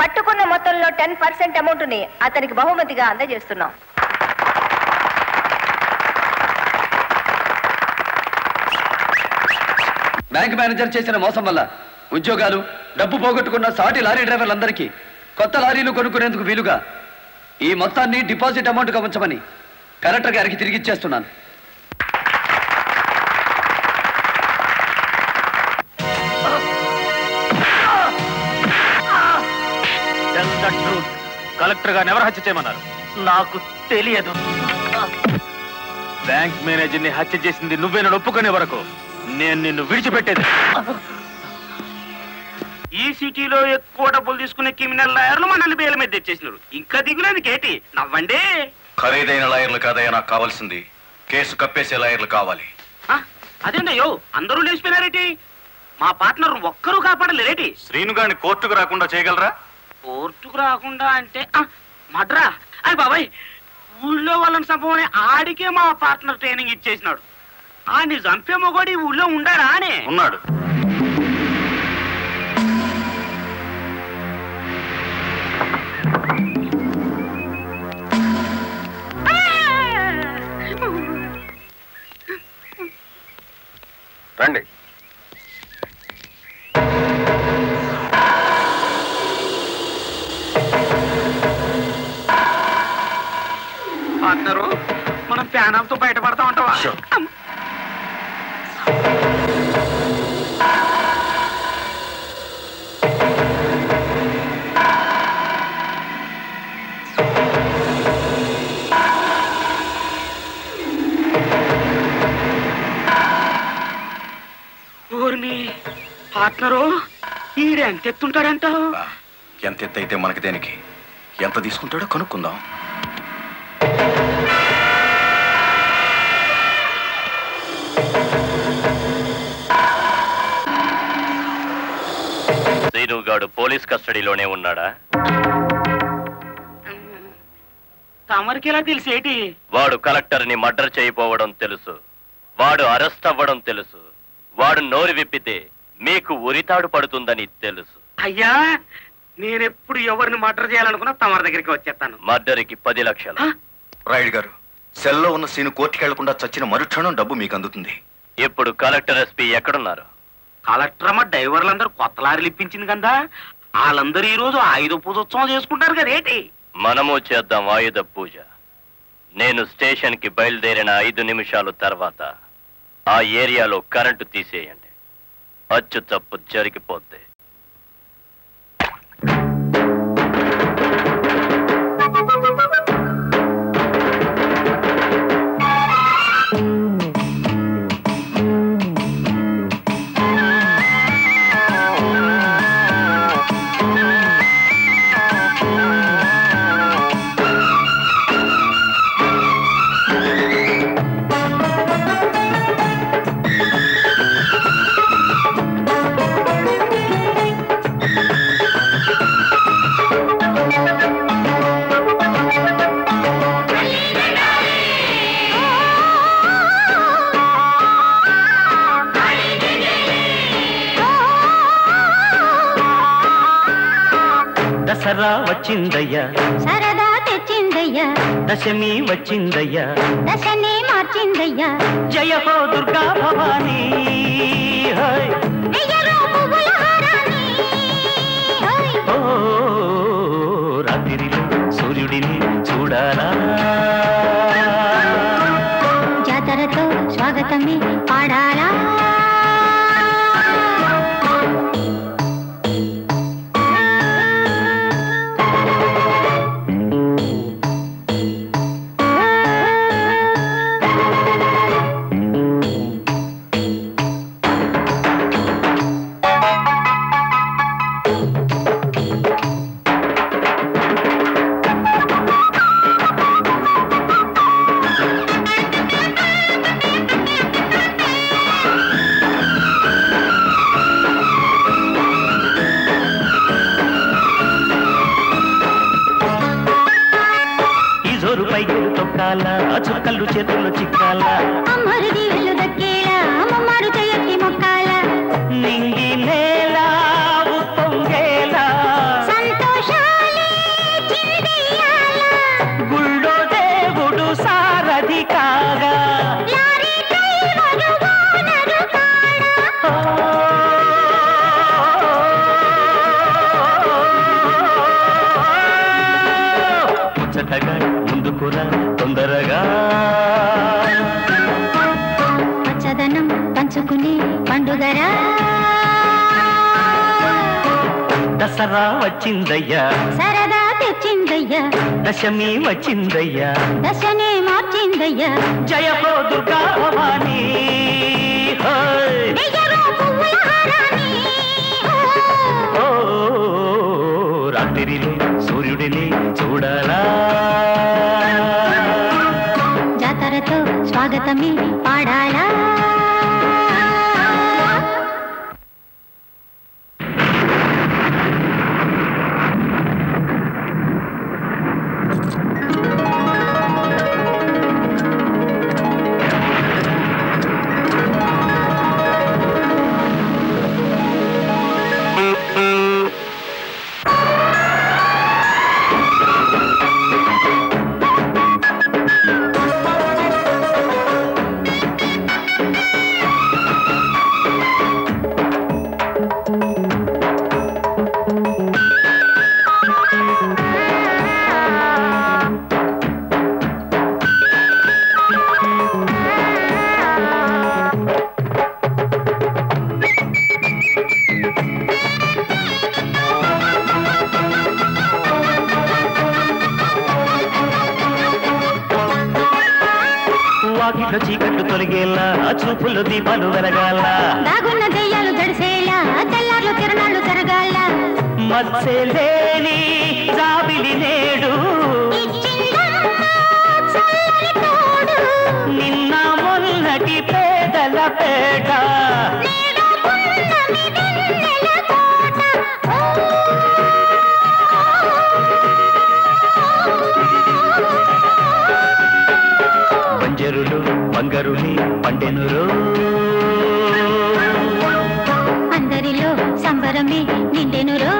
Speaker 1: పట్టుకున్న మొత్తంలో 10% అమౌంట్ని అతనికి బహుమతిగా అందజేస్తున్నాం.
Speaker 6: బ్యాంక్ మేనేజర్ చేసిన మోసం వల్ల ఉద్యోగాలు, డబ్బు పోగొట్టుకున్న సాటి లారీ డ్రైవర్లందరికీ కొత్త లారీలు కొనుక్కునేందుకు వీలుగా ఈ మొత్తాన్ని డిపాజిట్ అమౌంట్గా ఉంచమని కలెక్టర్ గారికి తిరిగిచ్చేస్తున్నాను.
Speaker 4: కలెక్టర్ గారిని ఎవరు హత్య చేయమన్నారు?
Speaker 5: నాకు తెలియదు.
Speaker 4: బ్యాంక్ మేనేజర్ ని హత్య చేసింది నువ్వే నన్ను ఒప్పుకునే వరకు నేను నిన్ను విడిచిపెట్టేది.
Speaker 5: ఈ సిటీలో ఎక్కువ డబ్బులు తీసుకునే క్రిమినల్ లాయర్లు మనల్ని బేల మీద తెచ్చేసినారు. ఇంకా దిగులేదు కేటి, నవ్వండి.
Speaker 3: ఖరీదైన లాయర్లు కాదయ్యా నాకు కావాల్సింది, కేసు కప్పేసే లాయర్లు కావాలి.
Speaker 5: అదేందయ్యో అందరూ లేచిపోయినారేటి? మా పార్ట్నర్ ఒక్కరూ కాపాడలేరేటి?
Speaker 4: శ్రీను గారిని కోర్టుకు రాకుండా చేయగలరా?
Speaker 5: కోర్టుకు రాకుండా అంటే మడ్రా. అయ్యి బాబాయ్, ఊళ్ళో వాళ్ళని సంభవనే ఆడికే మా పార్ట్నర్ ట్రైనింగ్ ఇచ్చేసినాడు. ఆడిని చంపే మొగోడి ఊళ్ళో ఉండారా అని?
Speaker 4: ఉన్నాడు.
Speaker 9: రండి.
Speaker 5: పార్ట్నరు, మనం ప్యానంతో బయటపడతా ఉంటావా? ఊరిని పార్ట్నరు, ఈడెంత ఎత్తుంటాడంటావు?
Speaker 3: ఎంత ఎత్తైతే మనకి దేనికి, ఎంత తీసుకుంటాడో కనుక్కుందాం.
Speaker 4: శ్రీనుగాడు పోలీస్ కస్టడీలోనే ఉన్నాడా?
Speaker 5: తమరికి ఎలా తెలిసేటి?
Speaker 4: వాడు కలెక్టర్ ని మర్డర్ చేయబోవడం తెలుసు, వాడు అరెస్ట్ అవ్వడం తెలుసు, వాడు నోరు విప్పితే మీకు ఉరితాడు పడుతుందని తెలుసు.
Speaker 5: అయ్యా, నేనెప్పుడు ఎవరిని మర్డర్ చేయాలనుకున్నా తమరి దగ్గరికి వచ్చేస్తాను.
Speaker 4: మర్డర్కి 10 లక్షలు.
Speaker 3: రాయుడు గారు, సెల్లో ఉన్న సీను కోర్టుకి వెళ్లకుండా చచ్చిన మరుక్షణం డబ్బు మీకు అందుతుంది.
Speaker 4: ఇప్పుడు కలెక్టర్ ఎస్పీ ఎక్కడున్నారు?
Speaker 5: కలెక్టర్ అమ్మ డ్రైవర్లందరూ కొత్త లారీలు ఇప్పించింది కదా, వాళ్ళందరూ ఈ రోజు ఆయుధ పూజోత్సవం చేసుకుంటారు కదా ఏంటి?
Speaker 4: మనము చేద్దాం ఆయుధ పూజ. నేను స్టేషన్ కి బయలుదేరిన 5 నిమిషాలు తర్వాత ఆ ఏరియాలో కరెంటు తీసేయండి. అచ్చు తప్పు జరిగిపోద్ది.
Speaker 11: వచ్చిందయ్యా
Speaker 10: సరదా తెచ్చిందయ్యా
Speaker 11: దశమి వచ్చిందయ్యా
Speaker 10: దశనే మార్చిందయ్యా
Speaker 11: జయ హో దుర్గా భవానీ హై
Speaker 10: వెయ్యరో పువ్వుల హారాన్ని హోయ్
Speaker 11: ఓ రాత్రిలో సూర్యుడిని చూడాలా
Speaker 10: జాతరతో స్వాగతమే పాడాలా
Speaker 11: చుక్కలు చేతుల్లో చిక్కాల
Speaker 10: అమ్మరిది వెళ్ళు దక్కేలా అమ్మమ్మారు చెయ్యొచ్చి మొక్కాల
Speaker 11: నింగి నేల ఉప్పొంగేలా
Speaker 10: సంతోషాలే చిందెయ్యాల
Speaker 11: గుళ్ళో దేవుడు సారథి కాగా
Speaker 10: లారీ డ్రైవరు వానరు కాడా
Speaker 11: ముచ్చటగా ముందుకురా తొందరగా
Speaker 10: పచ్చదనం పంచుకునే పండుగరా
Speaker 11: దసరా వచ్చిందయ్యా
Speaker 10: సరదా తెచ్చిందయ్యా
Speaker 11: దశమి వచ్చిందయ్యా
Speaker 10: దశనే మార్చిందయ్యా
Speaker 11: జయ హో దుర్గా భవానీ హై
Speaker 10: వెయ్యరో పువ్వుల హారాన్ని
Speaker 11: ఓ రాత్రిలో సూర్యుడిని చూడాలా
Speaker 10: జాతరతో స్వాగతమే పాడాలా
Speaker 11: వాకిట్లో చీకట్లు తొలగేలా చూపుల్లో దీపాలు వెలగాల
Speaker 10: దాగున్న దెయ్యాలు జడిసేలా తెల్లార్లు తిరణాలు జరగాల
Speaker 11: మత్స్యలేని జాబిలి నేడు
Speaker 10: చల్లని తోడు
Speaker 11: నిన్న మొన్నటి పేదల పేట
Speaker 10: నేడు పున్నమి వెన్నెల కోట
Speaker 11: బంజరులు బంగరుని పండెనురు
Speaker 10: అందరిలో సంబరమే నిండెనురో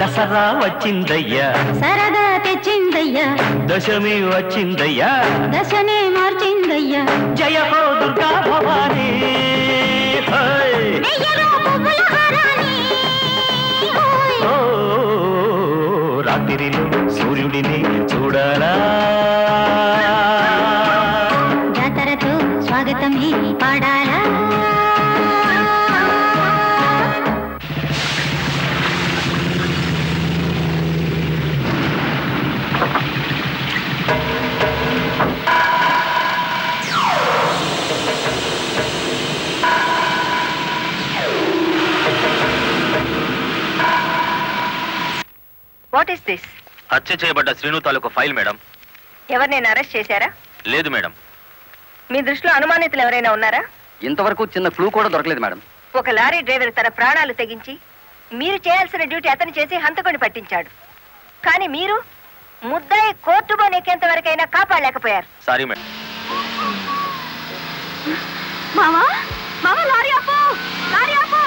Speaker 11: దసరా వచ్చిందయ్యా
Speaker 10: సరదా తెచ్చిందయ్యా
Speaker 11: దశమి వచ్చిందయ్యా
Speaker 10: దశనే మార్చిందయ్యా
Speaker 11: జయ హో దుర్గా భవానీ హై
Speaker 10: వెయ్యరో పువ్వుల హారాన్ని హోయ్
Speaker 11: ఓ రాత్రిలో సూర్యుడిని చూడాలా
Speaker 10: జాతరతో స్వాగతమే పాడాలా
Speaker 1: వాట్ ఇస్ దిస్?
Speaker 4: హత్య చేయబడ్డ శ్రీను తాలూకు ఫైల్ మేడం.
Speaker 1: ఎవరినైనా అరెస్ట్ చేశారా?
Speaker 4: లేదు మేడం.
Speaker 1: మీ దృష్టిలో అనుమానితులు ఎవరైనా ఉన్నారా?
Speaker 6: ఇంతవరకు చిన్న క్లూ కూడా దొరకలేదు మేడం.
Speaker 1: ఒక లారీ డ్రైవర్ తన ప్రాణాలు తెగించి మీరు చేయాల్సిన డ్యూటీ అతను చేసి హంతకుని పట్టించాడు. కానీ మీరు ముద్దాయి కోర్టులో నెక్కేంత వరకైనా కాపాడలేకపోయారు.
Speaker 4: Sorry madam.
Speaker 12: మామా మామా లారీ ఆపు, లారీ ఆపు.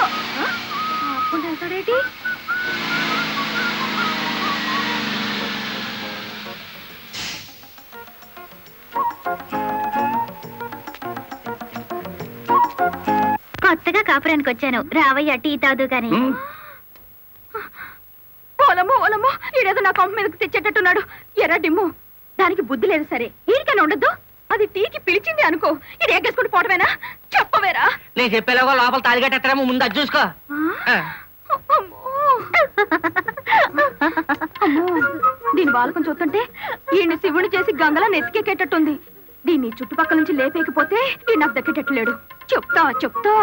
Speaker 12: ఆపుకుంటాడేంటి? కొత్తగా కాపురానికి వచ్చాను. రావయ్య టీ తాదు గాని.
Speaker 1: ఓలమ్మో ఓలమ్మో, ఈడేదో నా కొంప మీదకి తెచ్చేటట్టున్నాడు. ఎర్ర డిమ్ము, దానికి బుద్ధి లేదు సరే, ఈడికైనా ఉండద్దు. అది టీకి పిలిచింది అనుకో, ఇది ఎగ్గేసుకుని పోవటమేనా? చెప్పవేరా?
Speaker 5: నేను చెప్పేలాగో లోపల తాలిగట్టేమో ముందు అది చూసుకో.
Speaker 1: దీని బాలకం చూస్తుంటే ఈయన్ని శివుని చేసి గంగలా నెత్తికెక్కేటట్టుంది. దీన్ని చుట్టుపక్కల నుంచి లేపేకపోతే ఈ నాకు దక్కేటట్లేడు. చెప్తా చెప్తా.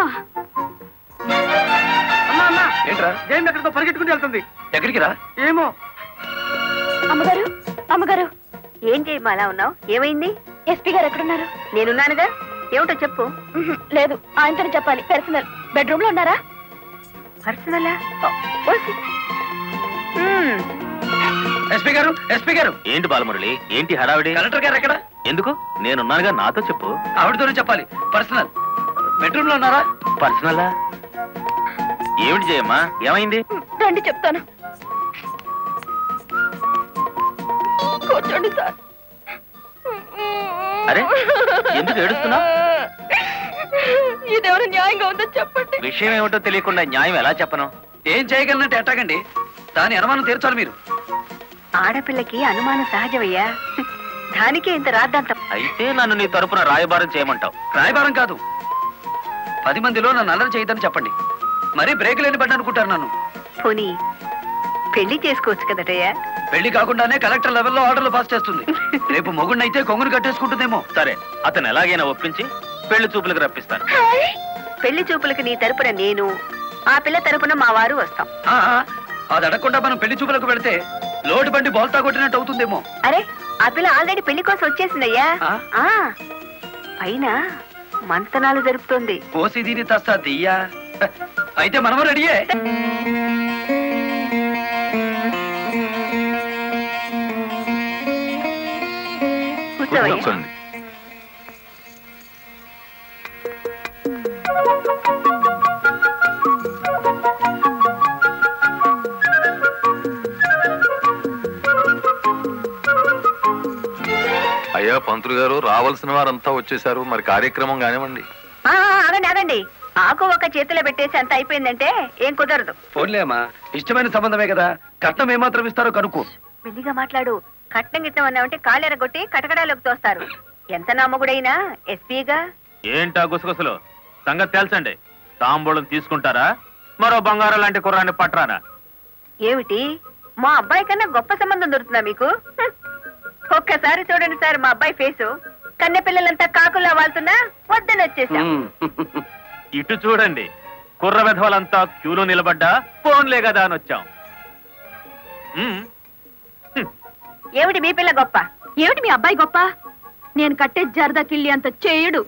Speaker 6: ఏంట్రా
Speaker 5: ఏం ఎక్కడితో పరిగెట్టుకుని వెళ్తుంది?
Speaker 6: ఎక్కడికి రా?
Speaker 5: ఏమో.
Speaker 1: అమ్మగారు అమ్మగారు, ఏం చేయమ్మా అలా ఉన్నావు? ఏమైంది? ఎస్పీ గారు ఎక్కడున్నారు? నేనున్నానుగా. ఏమిటో చెప్పు. లేదు, ఆయనతోనే చెప్పాలి. పర్సనల్. బెడ్రూమ్ లో ఉన్నారా? పర్సనలా?
Speaker 6: ఎస్పీ గారు, ఎస్పీ గారు.
Speaker 4: ఏంటి బాలమురళి, ఏంటి హడావిడి?
Speaker 6: కలెక్టర్ గారు ఎక్కడ?
Speaker 4: ఎందుకు? నేనున్నానుగా, నాతో చెప్పు.
Speaker 6: ఆవిడతోనే చెప్పాలి. పర్సనల్. బెడ్రూమ్ లో ఉన్నారా?
Speaker 4: పర్సనలా? ఏమిటి జయమ్మా, ఏమైంది?
Speaker 1: రండి చెప్తాను. కూర్చోండి సార్.
Speaker 4: అరే, ఎందుకు ఏడుస్తున్నావు?
Speaker 1: ఇదెవరు న్యాయంగా ఉందో చెప్పండి.
Speaker 4: విషయం ఏమిటో తెలియకుండా న్యాయం ఎలా చెప్పను?
Speaker 6: ఏం చేయగలనంటే ఎట్టాగండి? దాని అనుమానం తీర్చాలి మీరు.
Speaker 1: ఆడపిల్లకి అనుమానం సహజమయ్యా, దానికే ఇంత రాద్దాంతం.
Speaker 4: అయితే నన్ను నీ తరపున రాయబారం చేయమంటావు?
Speaker 6: రాయబారం కాదు, 10 మందిలో నన్ను అల్లరి చేయదని చెప్పండి. మరీ బ్రేక్ లేని పడ్డ అనుకుంటారు నన్ను.
Speaker 1: పోనీ పెళ్లి చేసుకోవచ్చు కదటయ్యా?
Speaker 6: పెళ్లి కాకుండానే కలెక్టర్ లెవెల్లో ఆర్డర్లు పాస్ చేస్తుంది. రేపు మొగుడినైతే కొంగును కట్టేసుకుంటుందేమో.
Speaker 4: సరే, అతను ఎలాగైనా ఒప్పించి పెళ్లి చూపులకు రప్పిస్తాను.
Speaker 1: పెళ్లి చూపులకు నీ తరపున నేను, ఆ పిల్ల తరపున మా వారు వస్తాం.
Speaker 6: అది అడగకుండా మనం పెళ్లి చూపులకు పెడితే లోటు బండి బోల్తా కొట్టినట్టు అవుతుందేమో.
Speaker 1: అరే, ఆ పిల్ల ఆల్రెడీ పెళ్లి కోసం వచ్చేసిందయ్యా. పైన మంతనాలు జరుపుతోంది.
Speaker 6: పోసి దీని తస్తా దియ్యా. అయితే మనము రెడీయే.
Speaker 9: కూర్చోండి. అయ్యా పంతులు గారు, రావాల్సిన వారంతా వచ్చేసారు. మరి కార్యక్రమం కానివ్వండి.
Speaker 1: అదండి అదండి, ఆకు ఒక చేతిలో పెట్టేసి అంత అయిపోయిందంటే ఏం కుదరదు.
Speaker 6: ఫోన్లే అమ్మా, ఇష్టమైన సంబంధమే కదా. కట్నం ఏమాత్రం ఇస్తారో కనుక్కో.
Speaker 1: మెల్లిగా మాట్లాడు. కట్నం గిట్నం అన్నామంటే కాళ్ళెరగొట్టి కటకడాలోకి తోస్తారు. ఎంత నమ్మగుడైనా ఎస్పీగా.
Speaker 4: ఏంటా గుసగుసలు? సంగతి తెలుసండి. తాంబూలం తీసుకుంటారా? మరో బంగారం లాంటి కుర్రాన్ని పట్టరానా?
Speaker 1: ఏమిటి, మా అబ్బాయి కన్నా గొప్ప సంబంధం దొరుకుతుందా మీకు? ఒక్కసారి చూడండి సార్ మా అబ్బాయి ఫేసు. కన్నె పిల్లలంతా కాకులా వాళ్తున్నా వద్దని వచ్చేసా.
Speaker 4: ఇటు చూడండి, కుర్ర వెధవలంతా క్యూలో నిలబడ్డా ఫోన్లే కదా అని వచ్చాం.
Speaker 1: ఏమిటి మీ పిల్ల గొప్ప? ఏమిటి మీ అబ్బాయి గొప్ప? నేను కట్టే జరదా కిల్లి అంత చేయడు.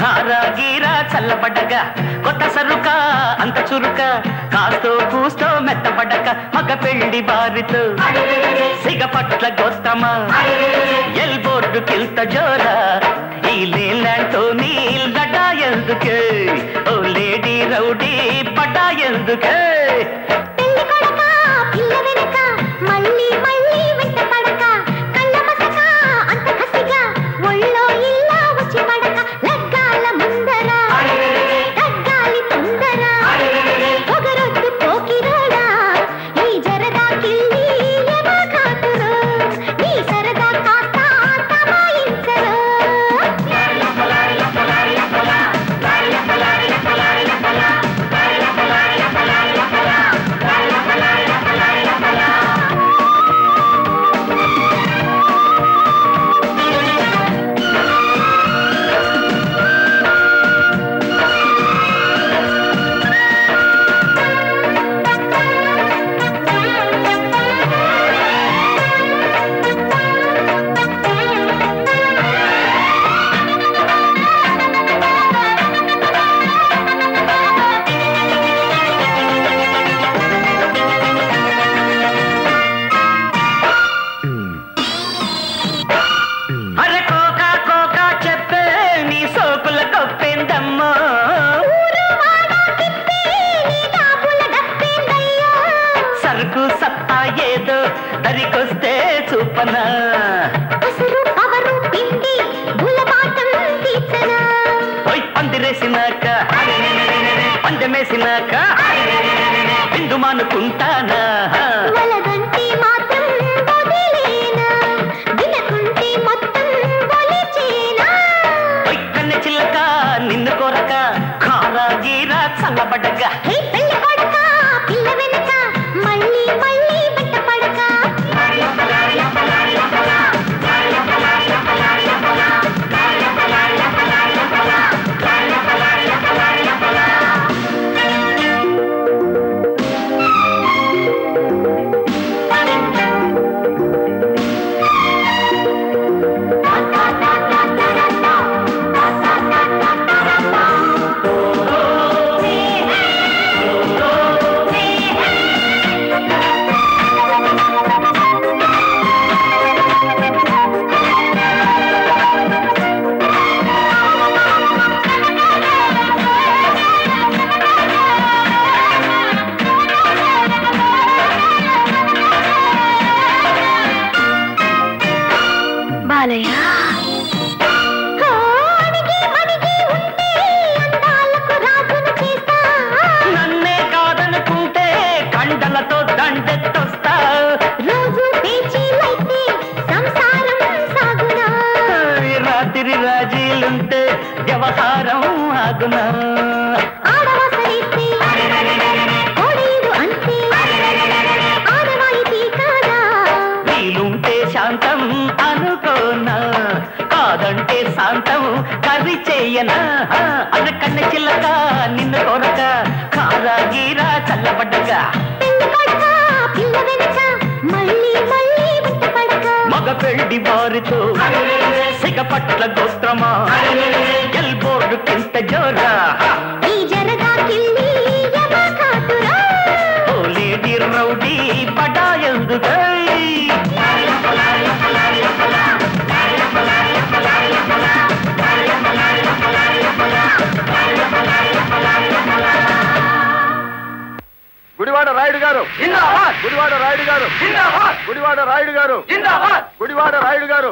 Speaker 11: హారాగీరా చల్లబడ్డగా కొత్త సరుక అంత చురుక కాస్తో కూస్తో మెత్తబడ్డక మగ పెళ్లి బారితో సిగ పట్ల గోస్తమా ఎల్బోర్డు కిల్త జోరా ఈ లేలాంటో నీ లడా ఎందుకే ఓ లేడీ రౌడీ పడ్డా ఎందుకే
Speaker 10: మళ్ళీ మళ్ళీ వెంట పడక కళ్ళ మసక అంత కసిగా ఒళ్ళో ఇల్లా వచ్చి పడక లగ్గాల ముందర తగ్గాలి తొందర పొగరొద్దు పోకిరోడా ఈ జరదా కిల్లి ఎమా కాతురు నీ సరదా కాస్త తమాయించరు
Speaker 11: చెప్పనా పందిరేసినాక పందెమేసినాక బిందు మానుకుంటానా కన్నె చిల్లక నిన్ను కొరక కారా గీరా చల్లబడ్డగా నన్నే కాదనుకుంటే కండలతో దండెత్తొస్తా రాత్రి రాజీలుంటే వ్యవహారం ఆగునా వీలుంటే శాంతం అనుకోనా కాదంటే శాంతం కర్రీ చెయ్యనా అది కన్న చిల్లక నిన్ను కొరక కారా గీరా చల్లబడ్డగా మగ పెళ్లి వారితో సిగపట్ల గోత్రమా ఎల్బోర్డు కింత జోరా లేడీ రౌడీ పడాయందుగా
Speaker 3: గుడివాడ రాయుడు గారు గుడివాడ రాయుడు గారు గుడివాడ రాయుడు గారు గుడివాడ రాయుడు గారు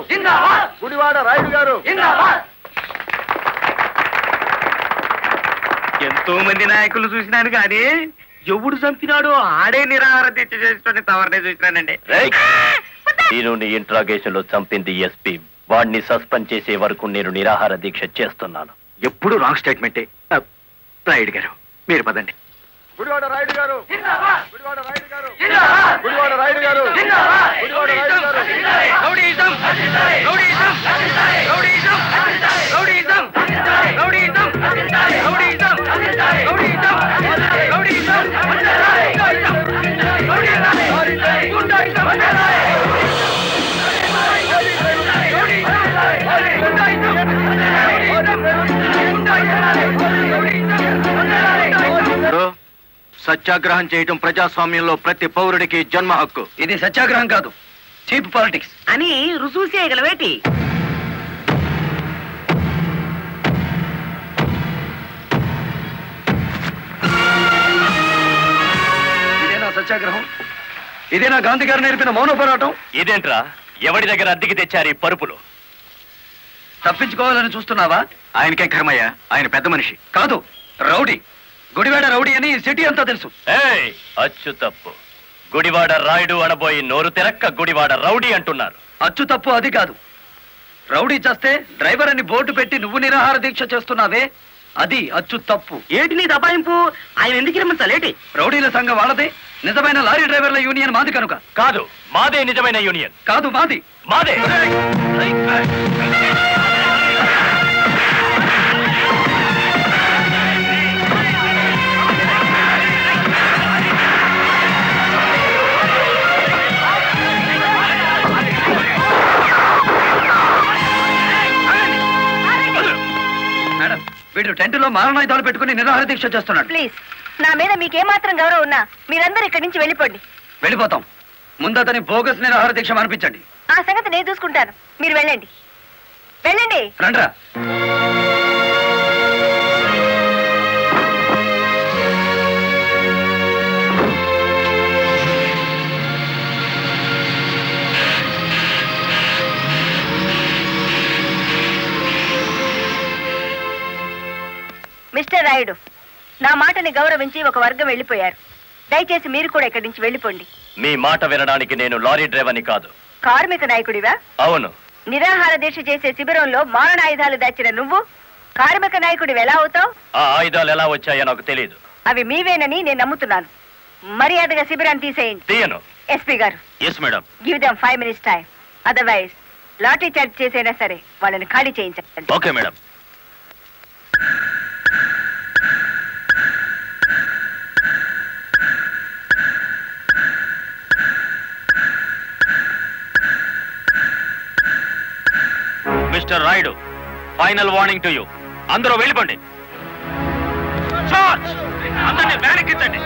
Speaker 3: గుడివాడ రాయుడు గారు
Speaker 5: ఎంతో మంది నాయకులు చూసినాను కానీ ఎవడు చంపినాడో ఆడే నిరాహార దీక్ష చేసుకుని తవరనే చూసినానండి.
Speaker 4: నేను నీ ఇంట్రాగేషన్ లో చంపింది ఎస్పీ. వాడిని సస్పెండ్ చేసే వరకు నేను నిరాహార దీక్ష చేస్తున్నాను.
Speaker 8: ఎప్పుడు రాంగ్ స్టేట్మెంటే. రాయుడు గారు మీరు పదండి.
Speaker 3: గుడివాడ రాయుడు గారు గుడివాడ రాయుడు గారు గుడివాడ రాయుడు గారు గుడివాడ రాయుడు గారు
Speaker 5: rowdyism rowdyism rowdyism rowdyism rowdyism rowdyism rowdyism rowdyism
Speaker 8: సత్యాగ్రహం చేయటం ప్రజాస్వామ్యంలో ప్రతి పౌరుడికి జన్మ హక్కు.
Speaker 6: ఇది సత్యాగ్రహం కాదు, చీప్ పాలిటిక్స్
Speaker 5: అని రుజువు చేయగలవేటి?
Speaker 6: ఇదేనా సత్యాగ్రహం? ఇదేనా గాంధీ గారు నేర్పిన మౌన పోరాటం?
Speaker 4: ఇదేంట్రా ఎవడి దగ్గర అద్దెకి తెచ్చారు ఈ పరుపులు?
Speaker 6: తప్పించుకోవాలని చూస్తున్నావా?
Speaker 8: ఆయనకే కర్మయ్య, ఆయన పెద్ద మనిషి
Speaker 6: కాదు, రౌడీ. గుడివాడ రౌడీ అని సిటీ అంతా తెలుసు.
Speaker 4: అచ్చు తప్పు. గుడివాడ రాయుడు అనబోయి నోరు తెరక్క గుడివాడ రౌడీ అంటున్నారు.
Speaker 6: అచ్చు తప్పు అది కాదు. రౌడీ చేస్తే డ్రైవర్ అని బోర్డు పెట్టి నువ్వు నిరాహార దీక్ష చేస్తున్నావే, అది అచ్చు తప్పు.
Speaker 5: ఏటి నీ దబాయింపు? ఆయన ఎందుకు రమ్మంతలేటి?
Speaker 6: రౌడీల సంఘం వాళ్ళదే, నిజమైన లారీ డ్రైవర్ల యూనియన్ మాది కనుక.
Speaker 4: కాదు, మాదే నిజమైన యూనియన్.
Speaker 6: కాదు, మాది.
Speaker 4: మాదే.
Speaker 6: మేడం, వీడు టెంట్లో మారణాయుధాలు పెట్టుకుని నిరాహార దీక్ష చేస్తున్నాడు.
Speaker 1: ప్లీజ్, నా మీద మీకేమాత్రం గౌరవం ఉన్నా మీరందరూ ఇక్కడి నుంచి వెళ్ళిపోండి.
Speaker 6: వెళ్ళిపోతాం. ముందు అతని బోగస్ నిరాహార దీక్ష అనిపించండి.
Speaker 1: ఆ సంగతి నేను చూసుకుంటాను. మీరు వెళ్ళండి. వెళ్ళండి.
Speaker 6: రండ్రా.
Speaker 1: రాయుడు, నా మాటని గౌరవించి ఒక వర్గం వెళ్ళిపోయారు. దయచేసి మీరు కూడా ఇక్కడి నుంచి వెళ్ళిపోండి.
Speaker 13: మీ మాట వినడానికి నేను లారీ డ్రైవర్ని కాదు.
Speaker 1: కార్మిక నాయకుడివా?
Speaker 13: అవును.
Speaker 1: నిరాహార దీక్ష చేసే శిబిరంలో మారణాయుధాలు దాచిన నువ్వు కార్మిక నాయకుడివి ఎలా అవుతావు?
Speaker 13: ఆ ఆయుధాలు ఎలా వచ్చాయో నాకు తెలియదు.
Speaker 1: అవి మీవేనని నేను నమ్ముతున్నాను. మర్యాదగా శిబిరాన్ని తీసేయండి.
Speaker 13: తీయను.
Speaker 1: ఎస్పీ గారు,
Speaker 13: yes madam.
Speaker 1: Give them 5 minutes time. Otherwise lathi charge చేసైనా సరే వాళ్ళని ఖాళీ చేయించండి.
Speaker 13: Okay madam. Mister Rayudu, final warning to you. అందరూ వెళ్ళిపోండి. అందరినీ వెనక్కించండి.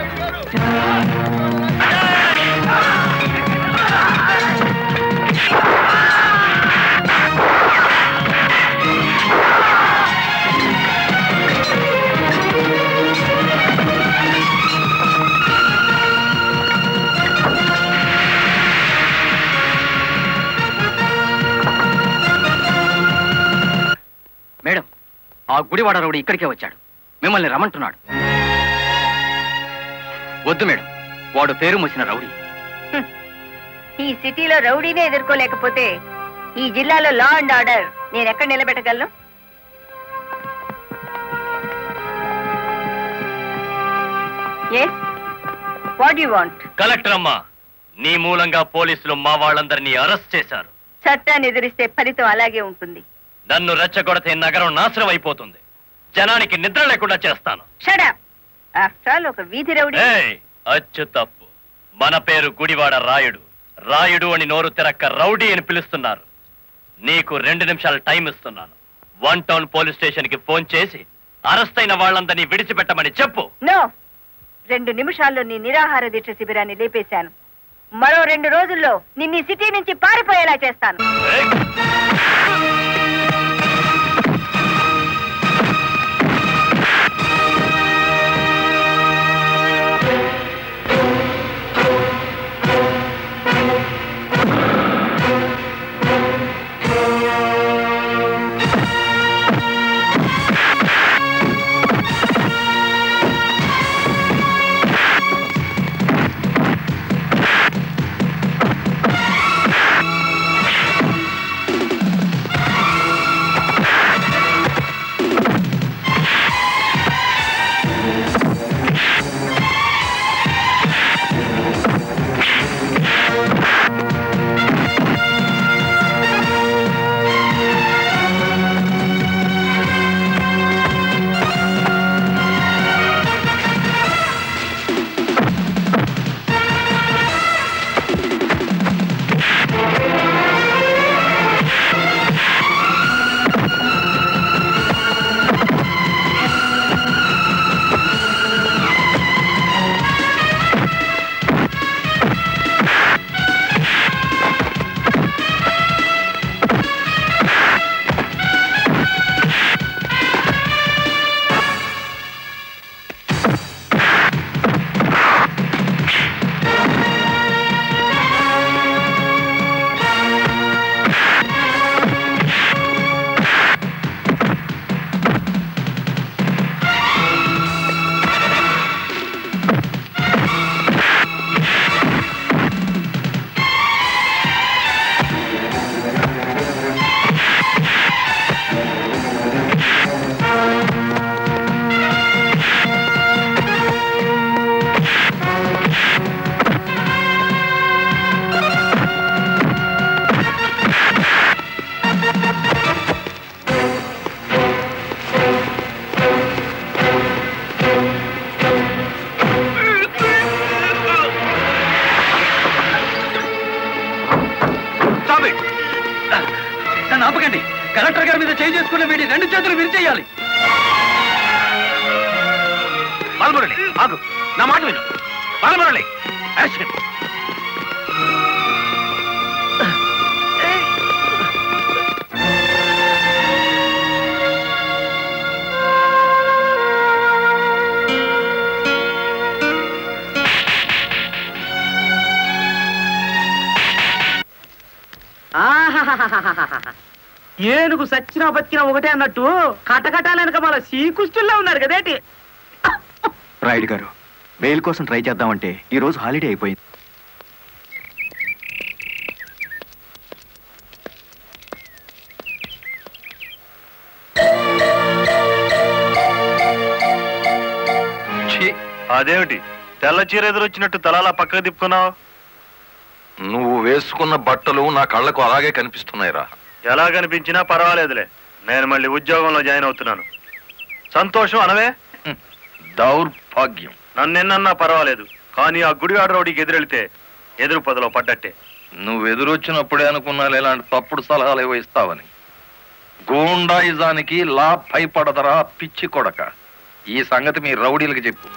Speaker 6: మేడం, ఆ గుడివాడ రౌడీ ఇక్కడికే వచ్చాడు. మిమ్మల్ని రమ్మంటున్నాడు. వద్దు మేడం, వాడు పేరు మోసిన రౌడీ.
Speaker 1: ఈ సిటీలో రౌడీనే ఎదుర్కోలేకపోతే ఈ జిల్లాలో లా అండ్ ఆర్డర్ నేను ఎక్కడ నిలబెట్టగలను? Yes, what you want?
Speaker 13: Collector అమ్మా, నీ మూలంగా పోలీసులు మా వాళ్ళందరినీ అరెస్ట్ చేశారు.
Speaker 1: చట్టాన్ని ఎదిరిస్తే ఫలితం అలాగే ఉంటుంది.
Speaker 13: నన్ను రెచ్చగొడితే నగరం నాశనం అయిపోతుంది. జనానికి నిద్ర లేకుండా చేస్తాను.
Speaker 1: Shut up. ఆఫ్టర్ ఆల్ ఒక వీధి రౌడీ.
Speaker 13: అచ్చు తప్పు. మన పేరు గుడివాడ రాయుడు. రాయుడు అని నోరు తిరక్క రౌడీ అని పిలుస్తున్నారు. నీకు 2 నిమిషాలు టైం ఇస్తున్నాను. 1 టౌన్ పోలీస్ స్టేషన్ కి ఫోన్ చేసి అరెస్ట్ అయిన వాళ్ళందరినీ విడిచిపెట్టమని చెప్పు.
Speaker 1: నో, 2 నిమిషాల్లో నీ నిరాహార దీక్ష శిబిరాన్ని లేపేశాను. మరో 2 రోజుల్లో నిన్ను సిటీ నుంచి పారిపోయేలా చేస్తాను.
Speaker 6: నన్ను ఆపకండి. కలెక్టర్ గారి మీద చేయి చేసుకున్న వీడి 2 చేతులు విరిచేయాలి.
Speaker 13: బాలమురళి ఆగు, నా మాట విను. బాలమురళి
Speaker 5: ఏనుగు సచ్చినా బతికినా ఒకటే అన్నట్టు కటకటాలనక మన శ్రీకృష్ణుల్లో ఉన్నారు కదేటి.
Speaker 8: రాయుడు గారు, బెయిల్ కోసం ట్రై చేద్దామంటే ఈ రోజు హాలిడే అయిపోయింది.
Speaker 7: అదేమిటి తెల్ల చీర ఎదురొచ్చినట్టు తలాలా పక్కకు తిప్పుకున్నావు?
Speaker 9: నువ్వు వేసుకున్న బట్టలు నా కళ్ళకు అలాగే కనిపిస్తున్నాయిరా.
Speaker 7: ఎలా కనిపించినా పర్వాలేదులే, నేను మళ్ళీ ఉద్యోగంలో జాయిన్ అవుతున్నాను. సంతోషం అనవే.
Speaker 9: దౌర్భాగ్యం.
Speaker 7: నన్నెన్నన్నా పర్వాలేదు, కానీ ఆ గుడివాడ రౌడీకి ఎదురెళ్తే ఎదురు పొదలో పడ్డట్టే.
Speaker 9: నువ్వు ఎదురొచ్చినప్పుడే అనుకున్నాను ఇలాంటి తప్పుడు సలహాలు ఏవో ఇస్తావని. గూండాయిజానికి లా భయపడదరా పిచ్చి కొడక. ఈ సంగతి మీ రౌడీలకు చెప్పు.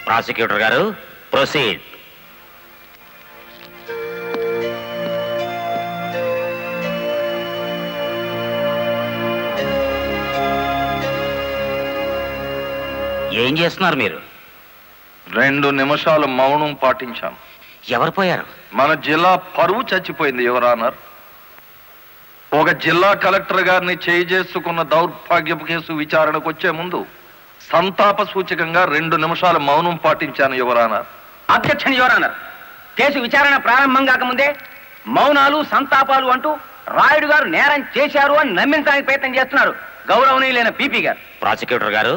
Speaker 14: ప్రాసిక్యూటర్ గారు, ప్రొసీడ్. ఏం చేస్తున్నారు మీరు?
Speaker 9: 2 నిమిషాలు మౌనం పాటించాను.
Speaker 14: ఎవరు పోయారు?
Speaker 9: మన జిల్లా పరువు చచ్చిపోయింది యువరానర్. ఒక జిల్లా కలెక్టర్ గారిని చేసుకున్న దౌర్భాగ్యపు కేసు విచారణకు వచ్చే ముందు సంతాప సూచకంగా 2 నిమిషాలు మౌనం పాటించాను యువరానర్.
Speaker 5: Objection your honour. కేసు విచారణ ప్రారంభం కాకముందే మౌనాలు సంతాపాలు అంటూ రాయుడు గారు నేరం చేశారు అని నమ్మించడానికి ప్రయత్నం చేస్తున్నారు గౌరవనీయులైన పీపీ గారు.
Speaker 14: ప్రాసిక్యూటర్ గారు,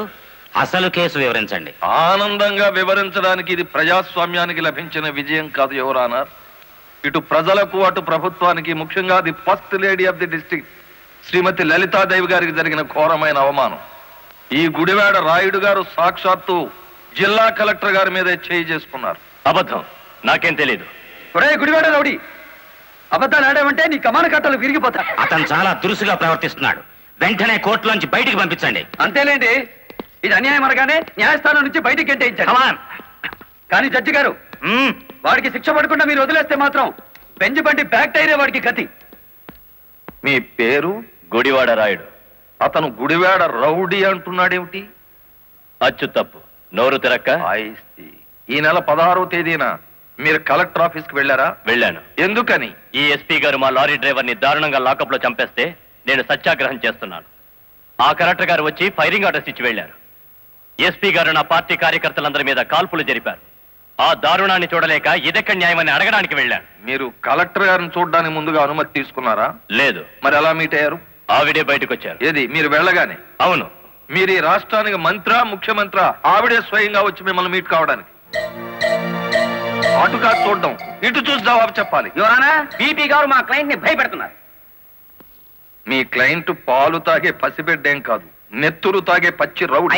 Speaker 14: అసలు కేసు వివరించండి.
Speaker 9: ఆనందంగా వివరించడానికి ఇది ప్రజాస్వామ్యానికి లభించిన విజయం కాదు యువరానర్. ఇటు ప్రజలకు అటు ప్రభుత్వానికి, ముఖ్యంగా the first lady of the district Shrimati Lalitadevi గారికి జరిగిన ఘోరమైన అవమానం. ఈ గుడివాడ రాయుడు గారు సాక్షాత్తు జిల్లా కలెక్టర్ గారి మీదే చేసుకున్నారు.
Speaker 13: అబద్ధం, నాకేం తెలియదు.
Speaker 6: గుడివాడ రౌడీ, అబద్ధాలు ఆడామంటే నీ కమాన కట్టలు విరిగిపోతా.
Speaker 14: అతను చాలా దురుసుగా ప్రవర్తిస్తున్నాడు. వెంటనే కోర్టులోంచి బయటికి పంపించండి.
Speaker 6: అంతేలేండి, ఇది అన్యాయం అనగానే న్యాయస్థానం నుంచి బయటికి గెంటేయించాడు. కానీ జడ్జి గారు, వాడికి శిక్ష పడకుండా మీరు వదిలేస్తే మాత్రం బెంచ్ బండి బ్యాక్ టైరే వాడికి గతి.
Speaker 9: మీ పేరు?
Speaker 13: గుడివాడ రాయుడు.
Speaker 9: అతను గుడివాడ రౌడీ అంటున్నాడేమిటి?
Speaker 13: అచ్చు తప్పు, నోరు తిరక్క.
Speaker 9: ఈ నెల 16వ తేదీన మీరు కలెక్టర్ ఆఫీస్ కి వెళ్ళారా?
Speaker 13: వెళ్ళాను.
Speaker 9: ఎందుకని?
Speaker 13: ఈ ఎస్పీ గారు మా లారీ డ్రైవర్ ని దారుణంగా లాకప్ లో చంపేస్తే నేను సత్యాగ్రహం చేస్తున్నాను. ఆ కలెక్టర్ గారు వచ్చి ఫైరింగ్ ఆర్డర్స్ ఇచ్చి వెళ్లారు. ఎస్పీ గారు నా పార్టీ కార్యకర్తలందరి మీద కాల్పులు జరిపారు. ఆ దారుణాన్ని చూడలేక ఇదెక్కడ న్యాయమని అడగడానికి వెళ్ళాను.
Speaker 9: మీరు కలెక్టర్ గారిని చూడడానికి ముందుగా అనుమతి తీసుకున్నారా?
Speaker 13: లేదు.
Speaker 9: మరి ఎలా మీట్ అయ్యారు?
Speaker 13: ఆవిడే బయటకు వచ్చారు.
Speaker 9: ఏది, మీరు వెళ్ళగానే?
Speaker 13: అవును.
Speaker 9: మీరు ఈ రాష్ట్రానికి మంత్రా, ముఖ్యమంత్రి? ఆవిడే స్వయంగా వచ్చి మిమ్మల్ని మీట్ కావడానికి? అటు కాదు చూడడం, ఇటు చూసి జవాబు చెప్పాలి.
Speaker 5: యువరానా, పీపీ గారు మా క్లయింట్ ని భయపెడుతున్నారు.
Speaker 9: మీ క్లయింట్ పాలు తాగే పసిబిడ్డేం కాదు, నెత్తురు తాగే పచ్చి రౌడీ.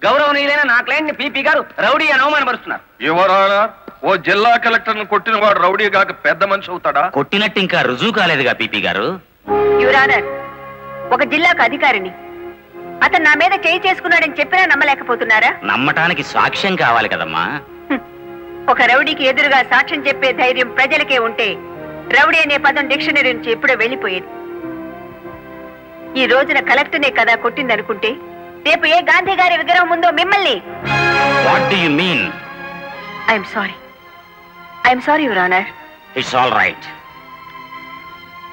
Speaker 5: గౌరవనీయులైన నా క్లయింట్ ని పీపీ గారు రౌడీ అని అవమానపరుస్తున్నారు.
Speaker 9: యువరానా, ఓ జిల్లా కలెక్టర్ ను కొట్టిన వాడు రౌడీ కాక పెద్ద మనిషి అవుతాడా?
Speaker 14: కొట్టినట్టు ఇంకా రుజువు కాలేదుగా పీపీ గారు.
Speaker 1: యువరానర్, ఒక జిల్లాకు అధికారిని అతను నా మీద చేసుకున్నాడని చెప్పినా నమ్మలేకపోతున్నారా?
Speaker 14: నమ్మటానికి సాక్ష్యం కావాలి కదమ్మా.
Speaker 1: ఒక రౌడీకి ఎదురుగా సాక్ష్యం చెప్పే ధైర్యం ప్రజలకే ఉంటే రౌడీ అనే పదం డిక్షనరీ నుంచి ఎప్పుడో వెళ్ళిపోయేది. ఈ రోజున కలెక్టర్నే కదా కొట్టిందనుకుంటే రేపు ఏ గాంధీ గారి విగ్రహం ఉందో మిమ్మల్ని.
Speaker 14: What do you mean?
Speaker 1: I'm sorry your honour.
Speaker 14: It's all right.